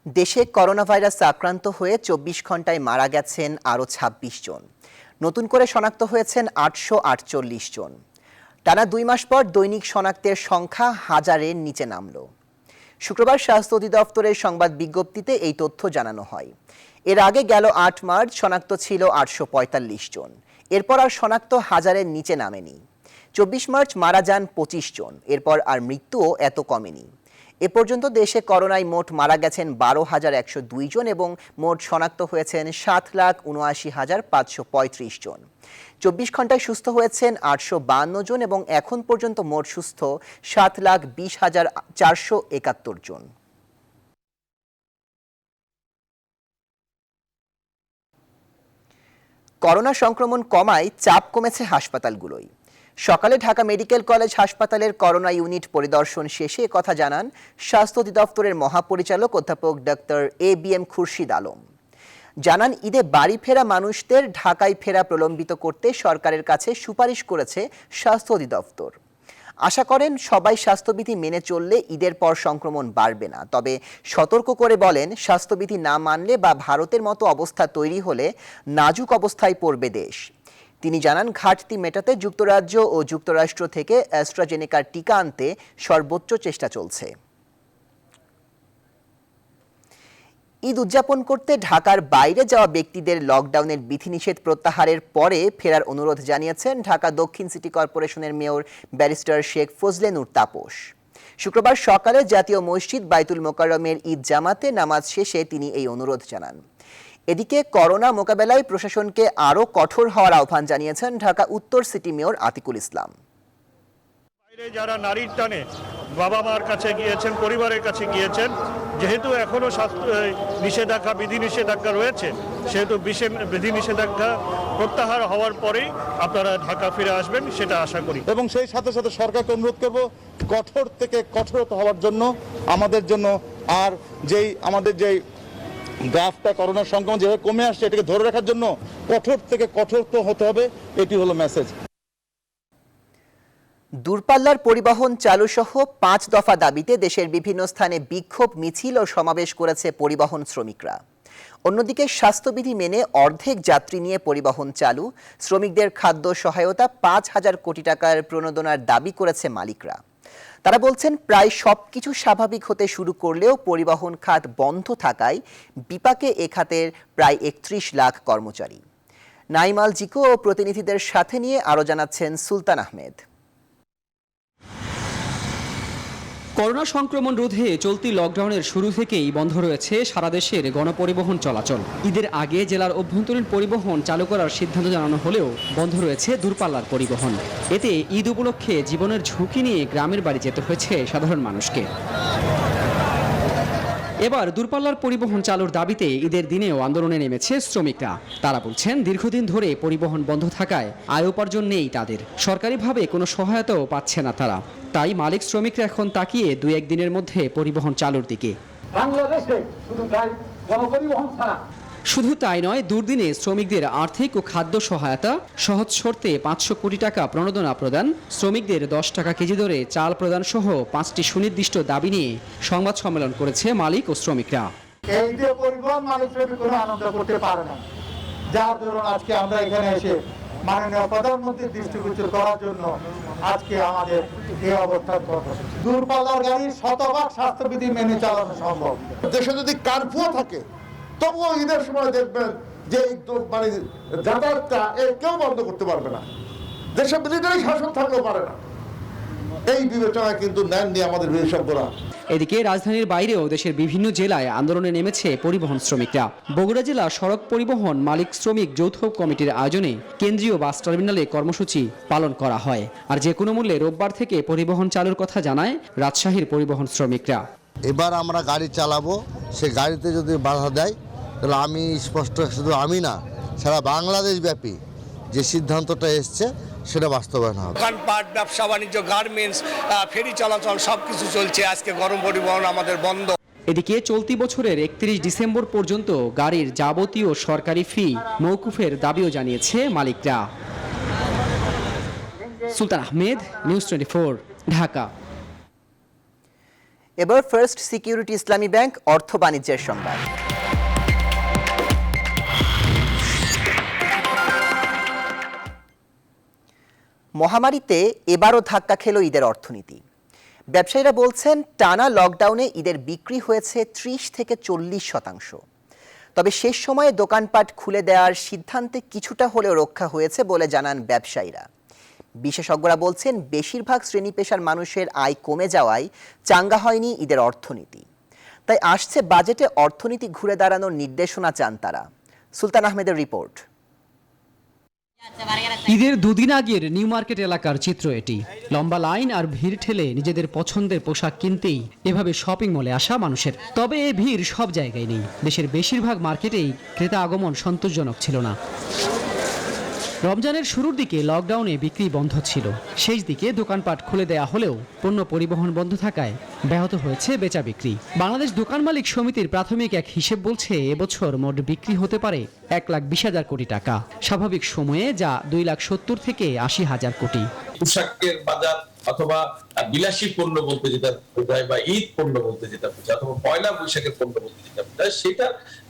দেশে করোনা ভাইরাসে আক্রান্ত হয়ে 24 ঘন্টায় মারা গেছেন আরও 26 জন। নতুন করে শনাক্ত হয়েছেন 848 জন। টানা 2 মাস পর দৈনিক শনাক্তের সংখ্যা হাজারের নিচে নামল। শুক্রবার স্বাস্থ্য অধিদপ্তরের সংবাদ বিজ্ঞপ্তিতে এই তথ্য জানানো হয়। এর আগে গেল 8 মার্চ শনাক্ত ছিল 845 জন। এরপর আর শনাক্ত হাজারের নিচে নামেনি। 24 মার্চ মারা যান 25 জন। এরপর আর মৃত্যুও এত কমেনি। এ পর্যন্ত দেশে করোনায় মোট মারা গেছেন 12,102 জন এবং মোট শনাক্ত হয়েছেন 7,79,535 জন। 24 ঘন্টায় সুস্থ হয়েছেন 852 জন এবং এখন পর্যন্ত মোট সুস্থ 7,20,471 জন। করোনা সংক্রমণ কমায় চাপ কমেছে হাসপাতালগুলোয়। সকালে ঢাকা মেডিকেল কলেজ হাসপাতালের করোনা ইউনিট পরিদর্শন শেষে কথা জানান স্বাস্থ্য অধিদপ্তরের মহাপরিচালক অধ্যাপক ডক্টর ABM খুরশিদ আলম। জানান, ঈদে বাড়ি ফেরা মানুষদের ঢাকায় ফেরা প্রলম্বিত করতে সরকারের কাছে সুপারিশ করেছে স্বাস্থ্য অধিদপ্তর। আশা করেন সবাই স্বাস্থ্যবিধি মেনে চললে ঈদের পর সংক্রমণ বাড়বে না। তবে সতর্ক করে বলেন, স্বাস্থ্যবিধি না মানলে বা ভারতের মতো অবস্থা তৈরি হলে নাজুক অবস্থায় পড়বে দেশ। তিনি জানান, ঘাটতি মেটাতে যুক্তরাজ্য ও যুক্তরাষ্ট্র থেকে অ্যাস্ট্রাজেনেকার টিকা আনতে সর্বোচ্চ চেষ্টা চলছে। ঈদ উদযাপন করতে ঢাকার বাইরে যাওয়া ব্যক্তিদের লকডাউনের বিধিনিষেধ প্রত্যাহারের পরে ফেরার অনুরোধ জানিয়েছেন ঢাকা দক্ষিণ সিটি কর্পোরেশনের মেয়র ব্যারিস্টার শেখ ফজলে নূর তাপস। শুক্রবার সকালে জাতীয় মসজিদ বাইতুল মোকাররমের ঈদ জামাতে নামাজ শেষে তিনি এই অনুরোধ জানান। এদিকে করোনা মোকাবেলায় প্রশাসনকে আরও কঠোর হওয়ার আহ্বান জানিয়েছেন ঢাকা উত্তর সিটি মেয়র আতিকুল ইসলাম। বাইরে যারা নারীর টানে বাবা মার কাছে গিয়েছেন, পরিবারের কাছে গিয়েছেন, যেহেতু এখনো নিষেধাজ্ঞা বিধি নিষেধাজ্ঞা রয়েছে, সেহেতু বিধি নিষেধাজ্ঞা প্রত্যাহার হওয়ার পরেই আপনারা ঢাকা ফিরে আসবেন, সেটা আশা করি। এবং সেই সাথে সাথে সরকারকে অনুরোধ করব কঠোর থেকে কঠোরতা হওয়ার জন্য, আমাদের জন্য। আর আমাদের যেই গ্রাফটা করোনা সংক্রমণ যেভাবে কমে আসছে, এটাকে ধরে রাখার জন্য কঠোর থেকে কঠোর হতে হবে, এটি হলো মেসেজ। দূরপাল্লার পরিবহন চালু সহ 5 দফা দাবিতে দেশের বিভিন্ন স্থানে বিক্ষোভ মিছিল ও সমাবেশ করেছে পরিবহন শ্রমিকরা। অন্যদিকে স্বাস্থ্যবিধি মেনে অর্ধেক যাত্রী নিয়ে পরিবহন চালু, শ্রমিকদের খাদ্য সহায়তা 5,000 কোটি টাকার প্রণোদনার দাবি করেছে মালিকরা। তারা বলছেন, প্রায় সবকিছু স্বাভাবিক হতে শুরু করলেও পরিবহন খাত বন্ধ থাকায় বিপাকে এ খাতের প্রায় 31 লাখ কর্মচারী। নাইমাল জিকো ও প্রতিনিধিদের সাথে নিয়ে আরও জানাচ্ছেন সুলতান আহমেদ। করোনা সংক্রমণ রোধে চলতি লকডাউনের শুরু থেকেই বন্ধ রয়েছে সারা দেশের গণপরিবহন চলাচল। ঈদের আগে জেলার অভ্যন্তরীণ পরিবহন চালু করার সিদ্ধান্ত জানানো হলেও বন্ধ রয়েছে দূরপাল্লার পরিবহন। এতে ঈদ উপলক্ষে জীবনের ঝুঁকি নিয়ে গ্রামের বাড়ি যেতে হয়েছে সাধারণ মানুষকে। এবার দূরপাল্লার পরিবহন চালুর দাবিতে ঈদের দিনেও আন্দোলনে নেমেছে শ্রমিকরা। তারা বলছেন, দীর্ঘদিন ধরে পরিবহন বন্ধ থাকায় আয় উপার্জন নেই তাদের, সরকারিভাবে কোনো সহায়তাও পাচ্ছে না তারা। তাই মালিক শ্রমিকরা এখন তাকিয়ে 2-1 দিনের মধ্যে পরিবহন চালুর দিকে। শুধু তাই নয়, দুর্দিনে শ্রমিকদের আর্থিক ও খাদ্য সহায়তা, সহজ শর্তে 500 কোটি টাকা প্রণোদনা প্রদান, শ্রমিকদের 10 টাকা কেজি দরে চাল প্রদান সহ 5টি সুনির্দিষ্ট দাবি নিয়ে সংবাদ সম্মেলন করেছে মালিক ও শ্রমিকরা। এই যে পরিবহন মানুষের কোনো আনন্দ করতে পারে না, যার জন্য আজকে আমরা এখানে এসে মাননীয় প্রধানমন্ত্রীর দৃষ্টিগোচর করার জন্য আজকে আমাদের এই অবস্থান কর্মসূচি। দূরপাল্লার গাড়ি শতভাগ স্বাস্থ্যবিধি মেনে চালানো সম্ভব। দেশে যদি কারফিউ থাকে, তবুও ঈদের সময় দেখবেন যে মানে যাতায়াতটা কেউ বন্ধ করতে পারবে না। দেশে মিলিটারি শাসন থাকলেও পারে না। এই বিবেচনায় কিন্তু নেননি আমাদের বিশেষজ্ঞরা। এদিকে রাজধানীর বাইরেও দেশের বিভিন্ন জেলায় আন্দোলনে নেমেছে পরিবহন শ্রমিকরা। বগুড়া জেলা সড়ক পরিবহন মালিক শ্রমিক যৌথ কমিটির আয়োজনে কেন্দ্রীয় বাস টার্মিনালে কর্মসূচি পালন করা হয়। আর যে কোনো মূল্যে রোববার থেকে পরিবহন চালুর কথা জানায় রাজশাহীর পরিবহন শ্রমিকরা। এবার আমরা গাড়ি চালাবো, সে গাড়িতে যদি বাধা দেয় তাহলে আমি স্পষ্ট, শুধু আমি না, সারা বাংলাদেশ ব্যাপী যে সিদ্ধান্তটা এসছে সেটা বাস্তবায়ন হবে। দোকানপাট, ব্যবসা বাণিজ্য, গার্মেন্টস, ফেরি চলাচল সবকিছু চলছে। আজকে গরম পরিবহন আমাদের বন্ধ। এদিকে চলতি বছরের 31 ডিসেম্বর পর্যন্ত গাড়ির যাবতীয় সরকারি ফি মওকুফের দাবিও জানিয়েছে মালিকরা। সুলতান আহমেদ, নিউজ 24, ঢাকা। এবার ফার্স্ট সিকিউরিটি ইসলামী ব্যাংক অর্থ বাণিজ্যের সংবাদ। মহামারীতে এবারও ধাক্কা খেল ঈদের অর্থনীতি। ব্যবসায়ীরা বলছেন টানা লকডাউনে ঈদের বিক্রি হয়েছে 30 থেকে 40%। তবে শেষ সময়ে দোকানপাট খুলে দেওয়ার সিদ্ধান্তে কিছুটা হলেও রক্ষা হয়েছে বলে জানান ব্যবসায়ীরা। বিশেষজ্ঞরা বলছেন বেশিরভাগ শ্রেণী পেশার মানুষের আয় কমে যাওয়ায় চাঙ্গা হয়নি ঈদের অর্থনীতি। তাই আসছে বাজেটে অর্থনীতি ঘুরে দাঁড়ানোর নির্দেশনা চান তারা। সুলতান আহমেদের রিপোর্ট। ঈদের দুদিন আগের নিউ মার্কেট এলাকার চিত্র এটি। লম্বা লাইন আর ভিড় ঠেলে নিজেদের পছন্দের পোশাক কিনতেই এভাবে শপিং মলে আসা মানুষের। তবে এই ভিড় সব জায়গায় নেই। দেশের বেশিরভাগ মার্কেটেই ক্রেতা আগমন সন্তোষজনক ছিল না। রমজানের শুরুর দিকে লকডাউনে বিক্রি বন্ধ ছিল। শেষ দিকে দোকানপাট খুলে দেয়া হলেও পণ্য পরিবহন বন্ধ থাকায় ব্যাহত হয়েছে বেচা বিক্রি। বাংলাদেশ দোকান মালিক সমিতির প্রাথমিক এক হিসেব বলছে এবছর মোট বিক্রি হতে পারে 1,20,000 কোটি টাকা। স্বাভাবিক সময়ে যা 2,70,000 থেকে 80,000 কোটি। পোশাকের বাজার অথবা বিলাসী পণ্য বলতে যেটা বোঝায় বা ঈদ পণ্য বলতে যেটা বোঝায় অথবা পয়লা বৈশাখের পণ্য বলতে যেটা বোঝায়, সেটা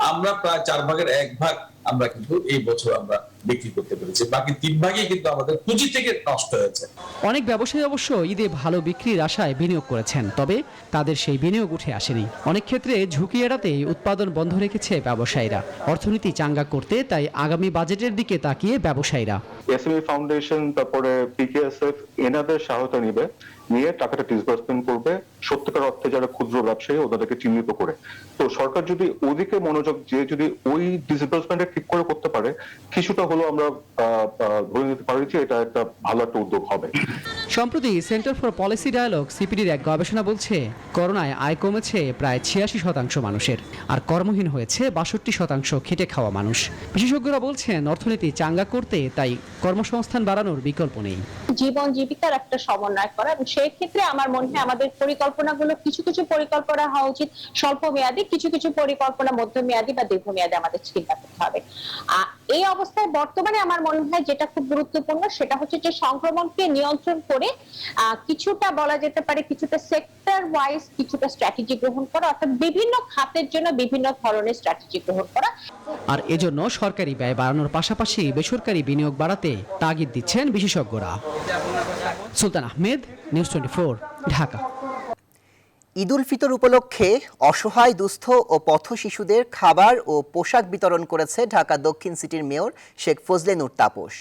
আমরা প্রায় 4 ভাগের 1 ভাগ আমরা কিন্তু এই বছর আমরা বিক্রি করতে পেরেছি। বাকি 3 ভাগই কিন্তু আমাদের পুঁজি থেকে নষ্ট হয়েছে। অনেক ব্যবসায়ী অবশ্য ঈদে ভালো বিক্রির আশায় বিনিয়োগ করেছেন, তবে তাদের সেই বিনিয়োগ উঠে আসেনি। অনেক ক্ষেত্রে ঝুঁকি এড়াতে উৎপাদন বন্ধ রেখেছে ব্যবসায়ীরা। অর্থনীতি চাঙ্গা করতে তাই আগামী বাজেটের দিকে তাকিয়ে ব্যবসায়ীরা এসএমই ফাউন্ডেশন, তারপরে পিকেএসএফ এনাদের সহায়তা নিয়ে টাকাটা ডিসবার্সমেন্ট করবে সত্যিকার অর্থে যারা ক্ষুদ্র ব্যবসায়ী ওদেরকে চিহ্নিত করে। তো সরকার যদি ওদিকে মনোযোগ দিয়ে যদি ওই ডিসবার্সমেন্টটা ঠিক করে করতে পারে, কিছুটা হলো আমরা ধরে নিতে পারি যে এটা একটা ভালো একটা উদ্যোগ হবে। সম্প্রতি সেন্টার ফর পলিসি ডায়ালগ সিপিডির এক গবেষণা বলছে করোনায় আয় কমেছে প্রায় 86% মানুষের, আর কর্মহীন হয়েছে 62% খেটে খাওয়া মানুষ। বিশেষজ্ঞরা বলছেন অর্থনীতি চাঙ্গা করতে তাই কর্মসংস্থান বাড়ানোর বিকল্প নেই। জীবন জীবিকার একটা সমন্বয় করা, এবং সেই ক্ষেত্রে আমার মনে হয় আমাদের পরিকল্পনাগুলো কিছু পরিকল্পনা হওয়া উচিত স্বল্প মেয়াদী, কিছু পরিকল্পনা মধ্যমেয়াদী বা দীর্ঘমেয়াদী আমাদের চিন্তা করতে হবে। এই অবস্থায় বর্তমানে আমার মনে হয় যেটা খুব গুরুত্বপূর্ণ সেটা হচ্ছে যে সংক্রমণকে নিয়ন্ত্রণ করে কিছুটা বলা যেতে পারে কিছুটা সেক্টর ওয়াইজ কিছুটা স্ট্র্যাটেজি গ্রহণ করা, অর্থাৎ বিভিন্ন খাতের জন্য বিভিন্ন ধরনের স্ট্র্যাটেজি গ্রহণ করা। আর এজন্য সরকারি ব্যয় বাড়ানোর পাশাপাশি বেসরকারি বিনিয়োগ বাড়াতে তাগিদ দিচ্ছেন বিশেষজ্ঞরা। সুলতান আহমেদ, নিউজ 24, ঢাকা। ঈদ উল ফিতর উপলক্ষে অসহায় দুস্থ ও পথ শিশুদের খাবার ও পোশাক বিতরণ করেছে ঢাকা দক্ষিণ সিটির মেয়র শেখ ফজলে নূর তাপস।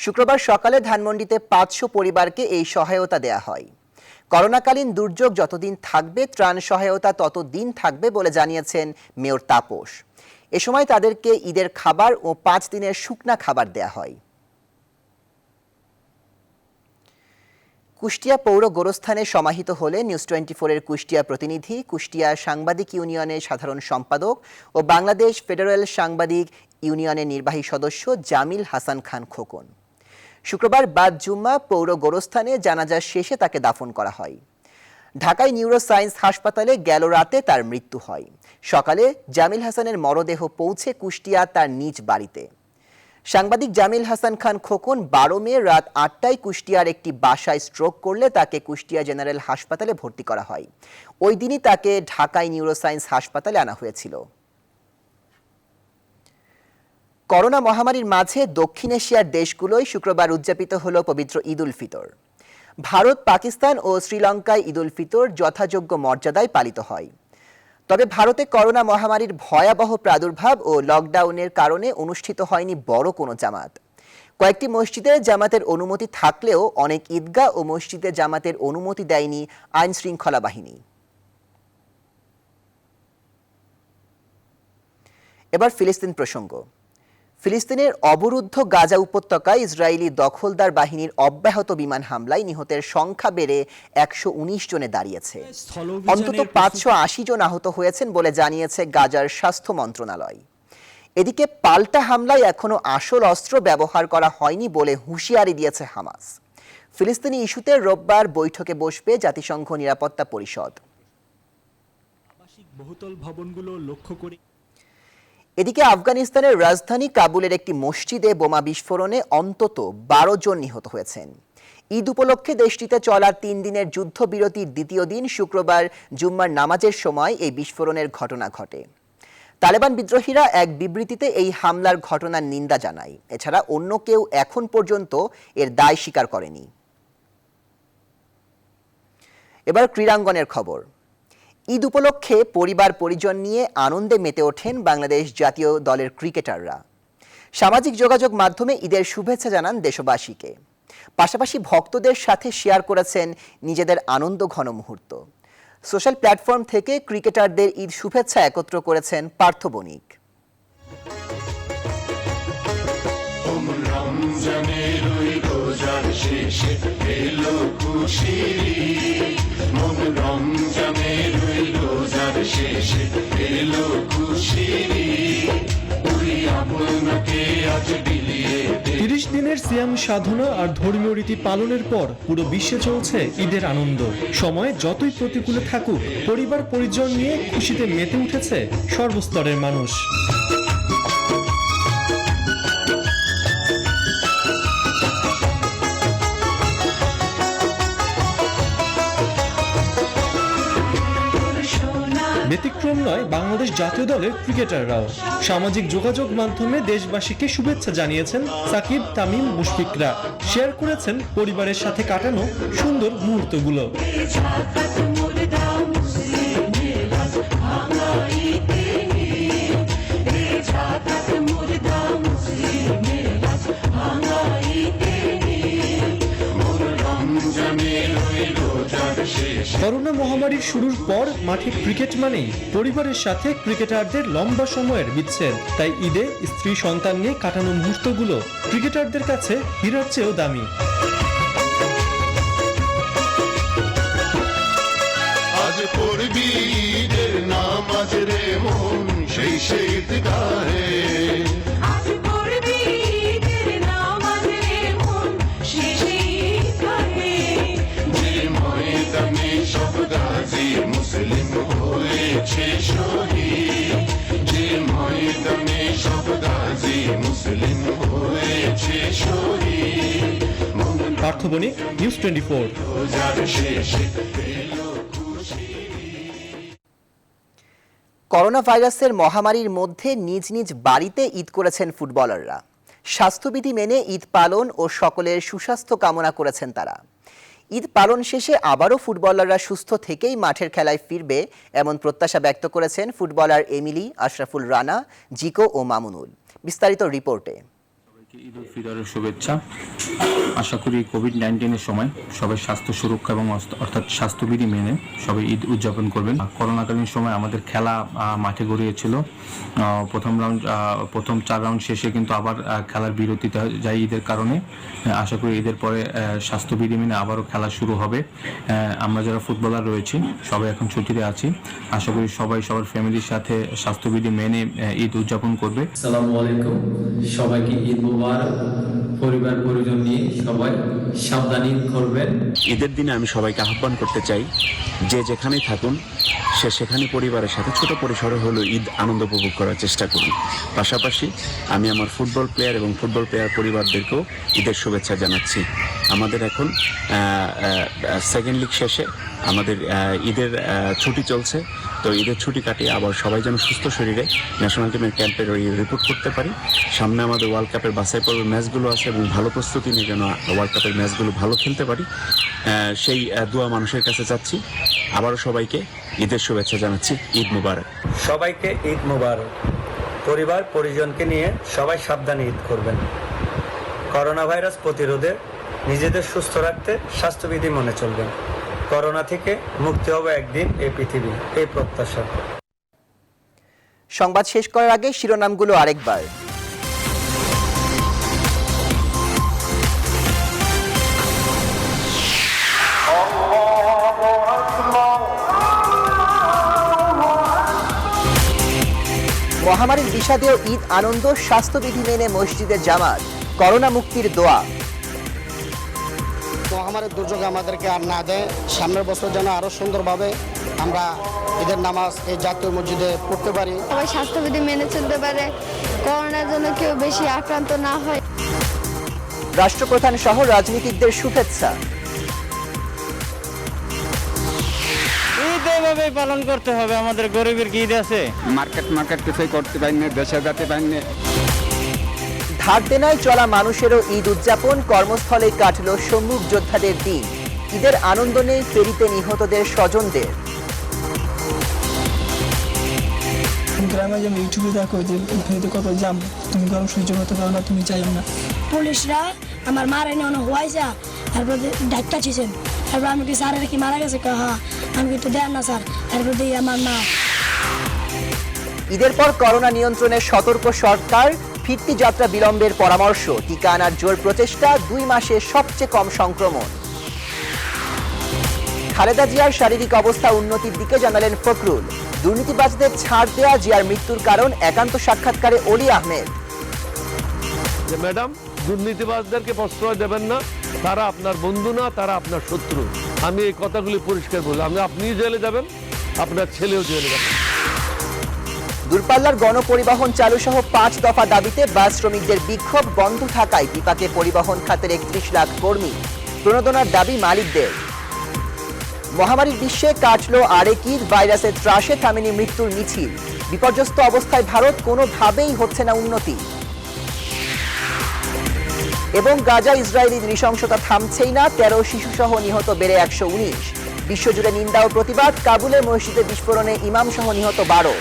শুক্রবার সকালে ধানমন্ডিতে 500 পরিবারকে এই সহায়তা দেয়া হয়। করোনাকালীন দুর্যোগ যতদিন থাকবে ত্রাণ সহায়তা ততদিন থাকবে বলে জানিয়েছেন মেয়র তাপস। এ সময় তাদেরকে ঈদের খাবার ও 5 দিনের শুকনা খাবার দেয়া হয়। কুষ্টিয়া পৌর গোরস্থানে সমাহিত হলে নিউজ 24-এর কুষ্টিয়া প্রতিনিধি, কুষ্টিয়া সাংবাদিক ইউনিয়নের সাধারণ সম্পাদক ও বাংলাদেশ ফেডারেল সাংবাদিক ইউনিয়নের নির্বাহী সদস্য জামিল হাসান খান খোকন। শুক্রবার বাদ জুম্মা পৌর গোরস্থানে জানাজা শেষে তাকে দাফন করা হয়। ঢাকায় নিউরো সায়েন্স হাসপাতালে গেল রাতে তার মৃত্যু হয়। সকালে জামিল হাসানের মরদেহ পৌঁছে কুষ্টিয়া তার নিজ বাড়িতে। সাংবাদিক জামিল হাসান খান খোকন 12 মে রাত 8টায় কুষ্টিয়ার একটি বাসায় স্ট্রোক করলে তাকে কুষ্টিয়া জেনারেল হাসপাতালে ভর্তি করা হয়। ওই দিনই তাকে ঢাকায় নিউরোসায়েন্স হাসপাতালে আনা হয়েছিল। করোনা মহামারীর মাঝে দক্ষিণ এশিয়ার দেশগুলোয় শুক্রবার উদযাপিত হলো পবিত্র ঈদ উল ফিতর। ভারত, পাকিস্তান ও শ্রীলঙ্কায় ঈদ উল ফিতর যথাযোগ্য মর্যাদায় পালিত হয়। তবে ভারতে করোনা মহামারীর ভয়াবহ প্রাদুর্ভাব ও লকডাউনের কারণে অনুষ্ঠিত হয়নি বড় কোনো জামাত। কয়েকটি মসজিদে জামাতের অনুমতি থাকলেও অনেক ঈদগাহ ও মসজিদে জামাতের অনুমতি দেয়নি আইন শৃঙ্খলা বাহিনী। এবার ফিলিস্তিন প্রসঙ্গ। ফিলিস্তিনের অবরুদ্ধ গাজা উপত্যকায় ইসরায়েলি দখলদার বাহিনীর অব্যাহত বিমান হামলায় নিহতের সংখ্যা বেড়ে 119 জনে দাঁড়িয়েছে। অন্তত 580 জন আহত হয়েছেন বলে জানিয়েছে গাজার স্বাস্থ্য মন্ত্রণালয়। এদিকে পাল্টা হামলায় এখনো আসল অস্ত্র ব্যবহার করা হয়নি বলে হুঁশিয়ারি দিয়েছে হামাস। ফিলিস্তিনি ইস্যুতে রোববার বৈঠকে বসবে জাতিসংঘ নিরাপত্তা পরিষদ। বহুতল ভবনগুলো লক্ষ্য করে। এদিকে আফগানিস্তানের রাজধানী কাবুলের একটি মসজিদে বোমা বিস্ফোরণে অন্তত 12 জন নিহত হয়েছেন। ঈদ উপলক্ষে দেশটিতে চলা 3 দিনের যুদ্ধবিরতির দ্বিতীয় দিন শুক্রবার জুম্মার নামাজের সময় এই বিস্ফোরণের ঘটনা ঘটে। তালেবান বিদ্রোহীরা এক বিবৃতিতে এই হামলার ঘটনার নিন্দা জানায়। এছাড়া অন্য কেউ এখন পর্যন্ত এর দায় স্বীকার করেনি। এবার ক্রীড়াঙ্গনের খবর। ঈদ উপলক্ষে পরিবার পরিজন নিয়ে আনন্দে মেতে ওঠেন বাংলাদেশ জাতীয় দলের ক্রিকেটাররা। সামাজিক যোগাযোগ মাধ্যমে ঈদের শুভেচ্ছা জানান দেশবাসীকে। পাশাপাশি ভক্তদের সাথে শেয়ার করেছেন নিজেদের আনন্দ ঘন মুহূর্ত। সোশ্যাল প্ল্যাটফর্ম থেকে ক্রিকেটারদের ঈদ শুভেচ্ছা একত্র করেছেন পার্থ বণিক। তিরিশ দিনের সিয়াম সাধনা আর ধর্মীয় রীতি পালনের পর পুরো বিশ্বে চলছে ঈদের আনন্দ। সময় যতই প্রতিকূলে থাকুক, পরিবার পরিজন নিয়ে খুশিতে মেতে উঠেছে সর্বস্তরের মানুষ। ব্যতিক্রম নয় বাংলাদেশ জাতীয় দলের ক্রিকেটাররাও। সামাজিক যোগাযোগ মাধ্যমে দেশবাসীকে শুভেচ্ছা জানিয়েছেন সাকিব, তামিম, মুশফিকরা। শেয়ার করেছেন পরিবারের সাথে কাটানো সুন্দর মুহূর্তগুলো। করোনা মহামারীর শুরুর পর মাঠে ক্রিকেট মানেই পরিবারের সাথে ক্রিকেটারদের লম্বা সময়ের বিচ্ছেদ। তাই ঈদে স্ত্রী সন্তান নিয়ে কাটানো মুহূর্তগুলো ক্রিকেটারদের কাছে হীরার চেয়েও দামি। আজ পড়বি ঈদের নামাজ রে মন সেই সেই ঈদগাহে, আজ পড়বি ঈদের নামাজ রে মন সেই সেই ঈদগাহে, যে ময়দানে সব গাজী মুসলিম হয়েছে শহীদ, যে ময়দানে সব গাজী মুসলিম হয়েছে শহীদ। পার্থ বণিক, নিউজ 24। করোনা ভাইরাসের মহামারীর মধ্যে নিজ নিজ বাড়িতে ঈদ করেছেন ফুটবলাররা। স্বাস্থ্যবিধি মেনে ঈদ পালন ও সকলের সুস্বাস্থ্য কামনা করেছেন তারা। ঈদ পালন শেষে আবারও ফুটবলাররা সুস্থ থেকেই মাঠের খেলায় ফিরবে এমন প্রত্যাশা ব্যক্ত করেছেন ফুটবলার এমিলি, আশরাফুল রানা, জিকো ও মামুনুল। বিস্তারিত রিপোর্টে। ঈদ উল ফিতরের শুভেচ্ছা। আশা করি কোভিড-19 সময় সবাই স্বাস্থ্য সুরক্ষা এবং অর্থাৎ স্বাস্থ্যবিধি মেনে সবাই ঈদ উদযাপন করবেন। করোনাকালীন সময় আমাদের খেলা মাঠে গড়িয়েছিল। প্রথম 4 রাউন্ড শেষে কিন্তু আবার খেলার বিরতিতে যায় ঈদের কারণে। আশা করি ঈদের পরে স্বাস্থ্যবিধি মেনে আবারও খেলা শুরু হবে। আমরা যারা ফুটবলার রয়েছি সবাই এখন ছুটিতে আছি। আশা করি সবাই সবার ফ্যামিলির সাথে স্বাস্থ্যবিধি মেনে ঈদ উদযাপন করবে। আসসালামু আলাইকুম, সবাইকে ঈদ মুবারক। পরিবার পরিজন নিয়ে সবাই সাবধানে করবেন। ঈদের দিনে আমি সবাইকে আহ্বান করতে চাই, যে যেখানেই থাকুন সে সেখানে পরিবারের সাথে ছোট পরিসরে হলেও ঈদ আনন্দ উপভোগ করার চেষ্টা করুন। পাশাপাশি আমি আমার ফুটবল প্লেয়ার এবং ফুটবল প্লেয়ার পরিবারদেরকেও ঈদের শুভেচ্ছা জানাচ্ছি। আমাদের এখন সেকেন্ড লিগ শেষে আমাদের ঈদের ছুটি চলছে, তো ঈদের ছুটি কাটিয়ে আবার সবাই যেন সুস্থ শরীরে ন্যাশনাল টিমের ক্যাম্পের রিপোর্ট করতে পারি। সামনে আমাদের ওয়ার্ল্ড কাপের বাছাই পর্বের ম্যাচগুলো আছে এবং ভালো প্রস্তুতি নিয়ে যেন ওয়ার্ল্ড কাপের ম্যাচগুলো ভালো খেলতে পারি, সেই দোয়া মানুষের কাছে চাচ্ছি। আবারও সবাইকে ঈদের শুভেচ্ছা জানাচ্ছি। ঈদ মুবারক। সবাইকে ঈদ মুবারক। পরিবার পরিজনকে নিয়ে সবাই সাবধানে ঈদ করবেন। করোনা ভাইরাস প্রতিরোধে নিজেদের সুস্থ রাখতে স্বাস্থ্যবিধি মনে চলবেন। করোনা থেকে মুক্তি হবে একদিন এই পৃথিবী, এই প্রত্যাশা। সংবাদ শেষ করার আগে শিরোনামগুলো আরেকবার। মহামারীর বিষাদেও ঈদ আনন্দ, স্বাস্থ্যবিধি মেনে মসজিদে জামাত, করোনা মুক্তির দোয়া। মহামারীর দুর্যোগ আমাদেরকে আর না দেয়, সামনের বছর যেন আরও সুন্দরভাবে আমরা ঈদের নামাজ এই জাতীয় মসজিদে পড়তে পারি। সবাই স্বাস্থ্যবিধি মেনে চলতে পারে, করোনার জন্য কেউ বেশি আক্রান্ত না হয়। রাষ্ট্রপ্রধান সহ রাজনীতিকদের শুভেচ্ছা। ঈদ এভাবেই পালন করতে হবে, আমাদের গরিবের কি ঈদ আছে? মার্কেট কিছুই করতে পারি না, দেশে যেতে পারি না। ধার দেনায় চলা মানুষেরও ঈদ উদযাপন, কর্মস্থলে কাটল সম্মুখ যোদ্ধাদের দিন। ঈদের আনন্দ নেই ফেরিতে নিহতদের স্বজনদের। গ্রামে যেমন ইউটিউবে দেখো যে ফেরিতে কত জাম, তুমি গরম সহ্য করতে পারো না, তুমি চাইও না। পুলিশরা আমার মারা নিয়ে অনেক হওয়াইছে, তারপর ডাক্তার ছিলেন, তারপর আমি কি স্যারের কি মারা গেছে, হ্যাঁ আমি একটু দেন না স্যার, তারপর দিয়ে আমার মা। ঈদের পর করোনা নিয়ন্ত্রণে সতর্ক সরকার, ফিরতি যাত্রা বিলম্বের পরামর্শ, টিকা আনার জোর প্রচেষ্টা, 2 মাসে সবচেয়ে কম সংক্রমণ। খালেদা জিয়ার শারীরিক অবস্থা উন্নতির দিকে জানালেন ফখরুল। দুর্নীতিবাজদের ছাড় দেয়া জিয়ার মৃত্যুর কারণ, একান্ত সাক্ষাৎকারে অলি আহমেদ। ম্যাডাম, দুর্নীতিবাজদেরকে প্রশ্রয় দেবেন না, তারা আপনার বন্ধু না, তারা আপনার শত্রু। আমি এই কথাগুলি পরিষ্কার বললাম। আপনি জেলে যাবেন, আপনার ছেলেও জেলে যাবেন। দূরপাল্লার গণপরিবহন চালু সহ 5 দফা দাবিতে বাস শ্রমিকদের বিক্ষোভ, বন্ধ থাকায় বিপাকে পরিবহন খাতের 31 লাখ কর্মী। প্রণোদনার দাবি মালিকদের। মহামারীর বিশ্বে কাটল আরেক ঈদ, ভাইরাসের ত্রাসে থামেনি মৃত্যুর মিছিল। বিপর্যস্ত অবস্থায় ভারত, কোনোভাবেই হচ্ছে না উন্নতি। এবং গাজা ইসরায়েলি নৃশংসতা থামছেই না, 13 শিশুসহ নিহত বেড়ে 119। বিশ্বজুড়ে নিন্দা ও প্রতিবাদ, কাবুলের মসজিদে বিস্ফোরণে ইমাম সহ নিহত 12।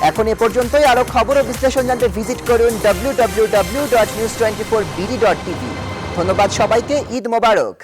এখন এ পর্যন্তই। আরো খবর ও বিশ্লেষণ জানতে ভিজিট করুন www.news24bd.tv। ধন্যবাদ সবাইকে, ঈদ মোবারক।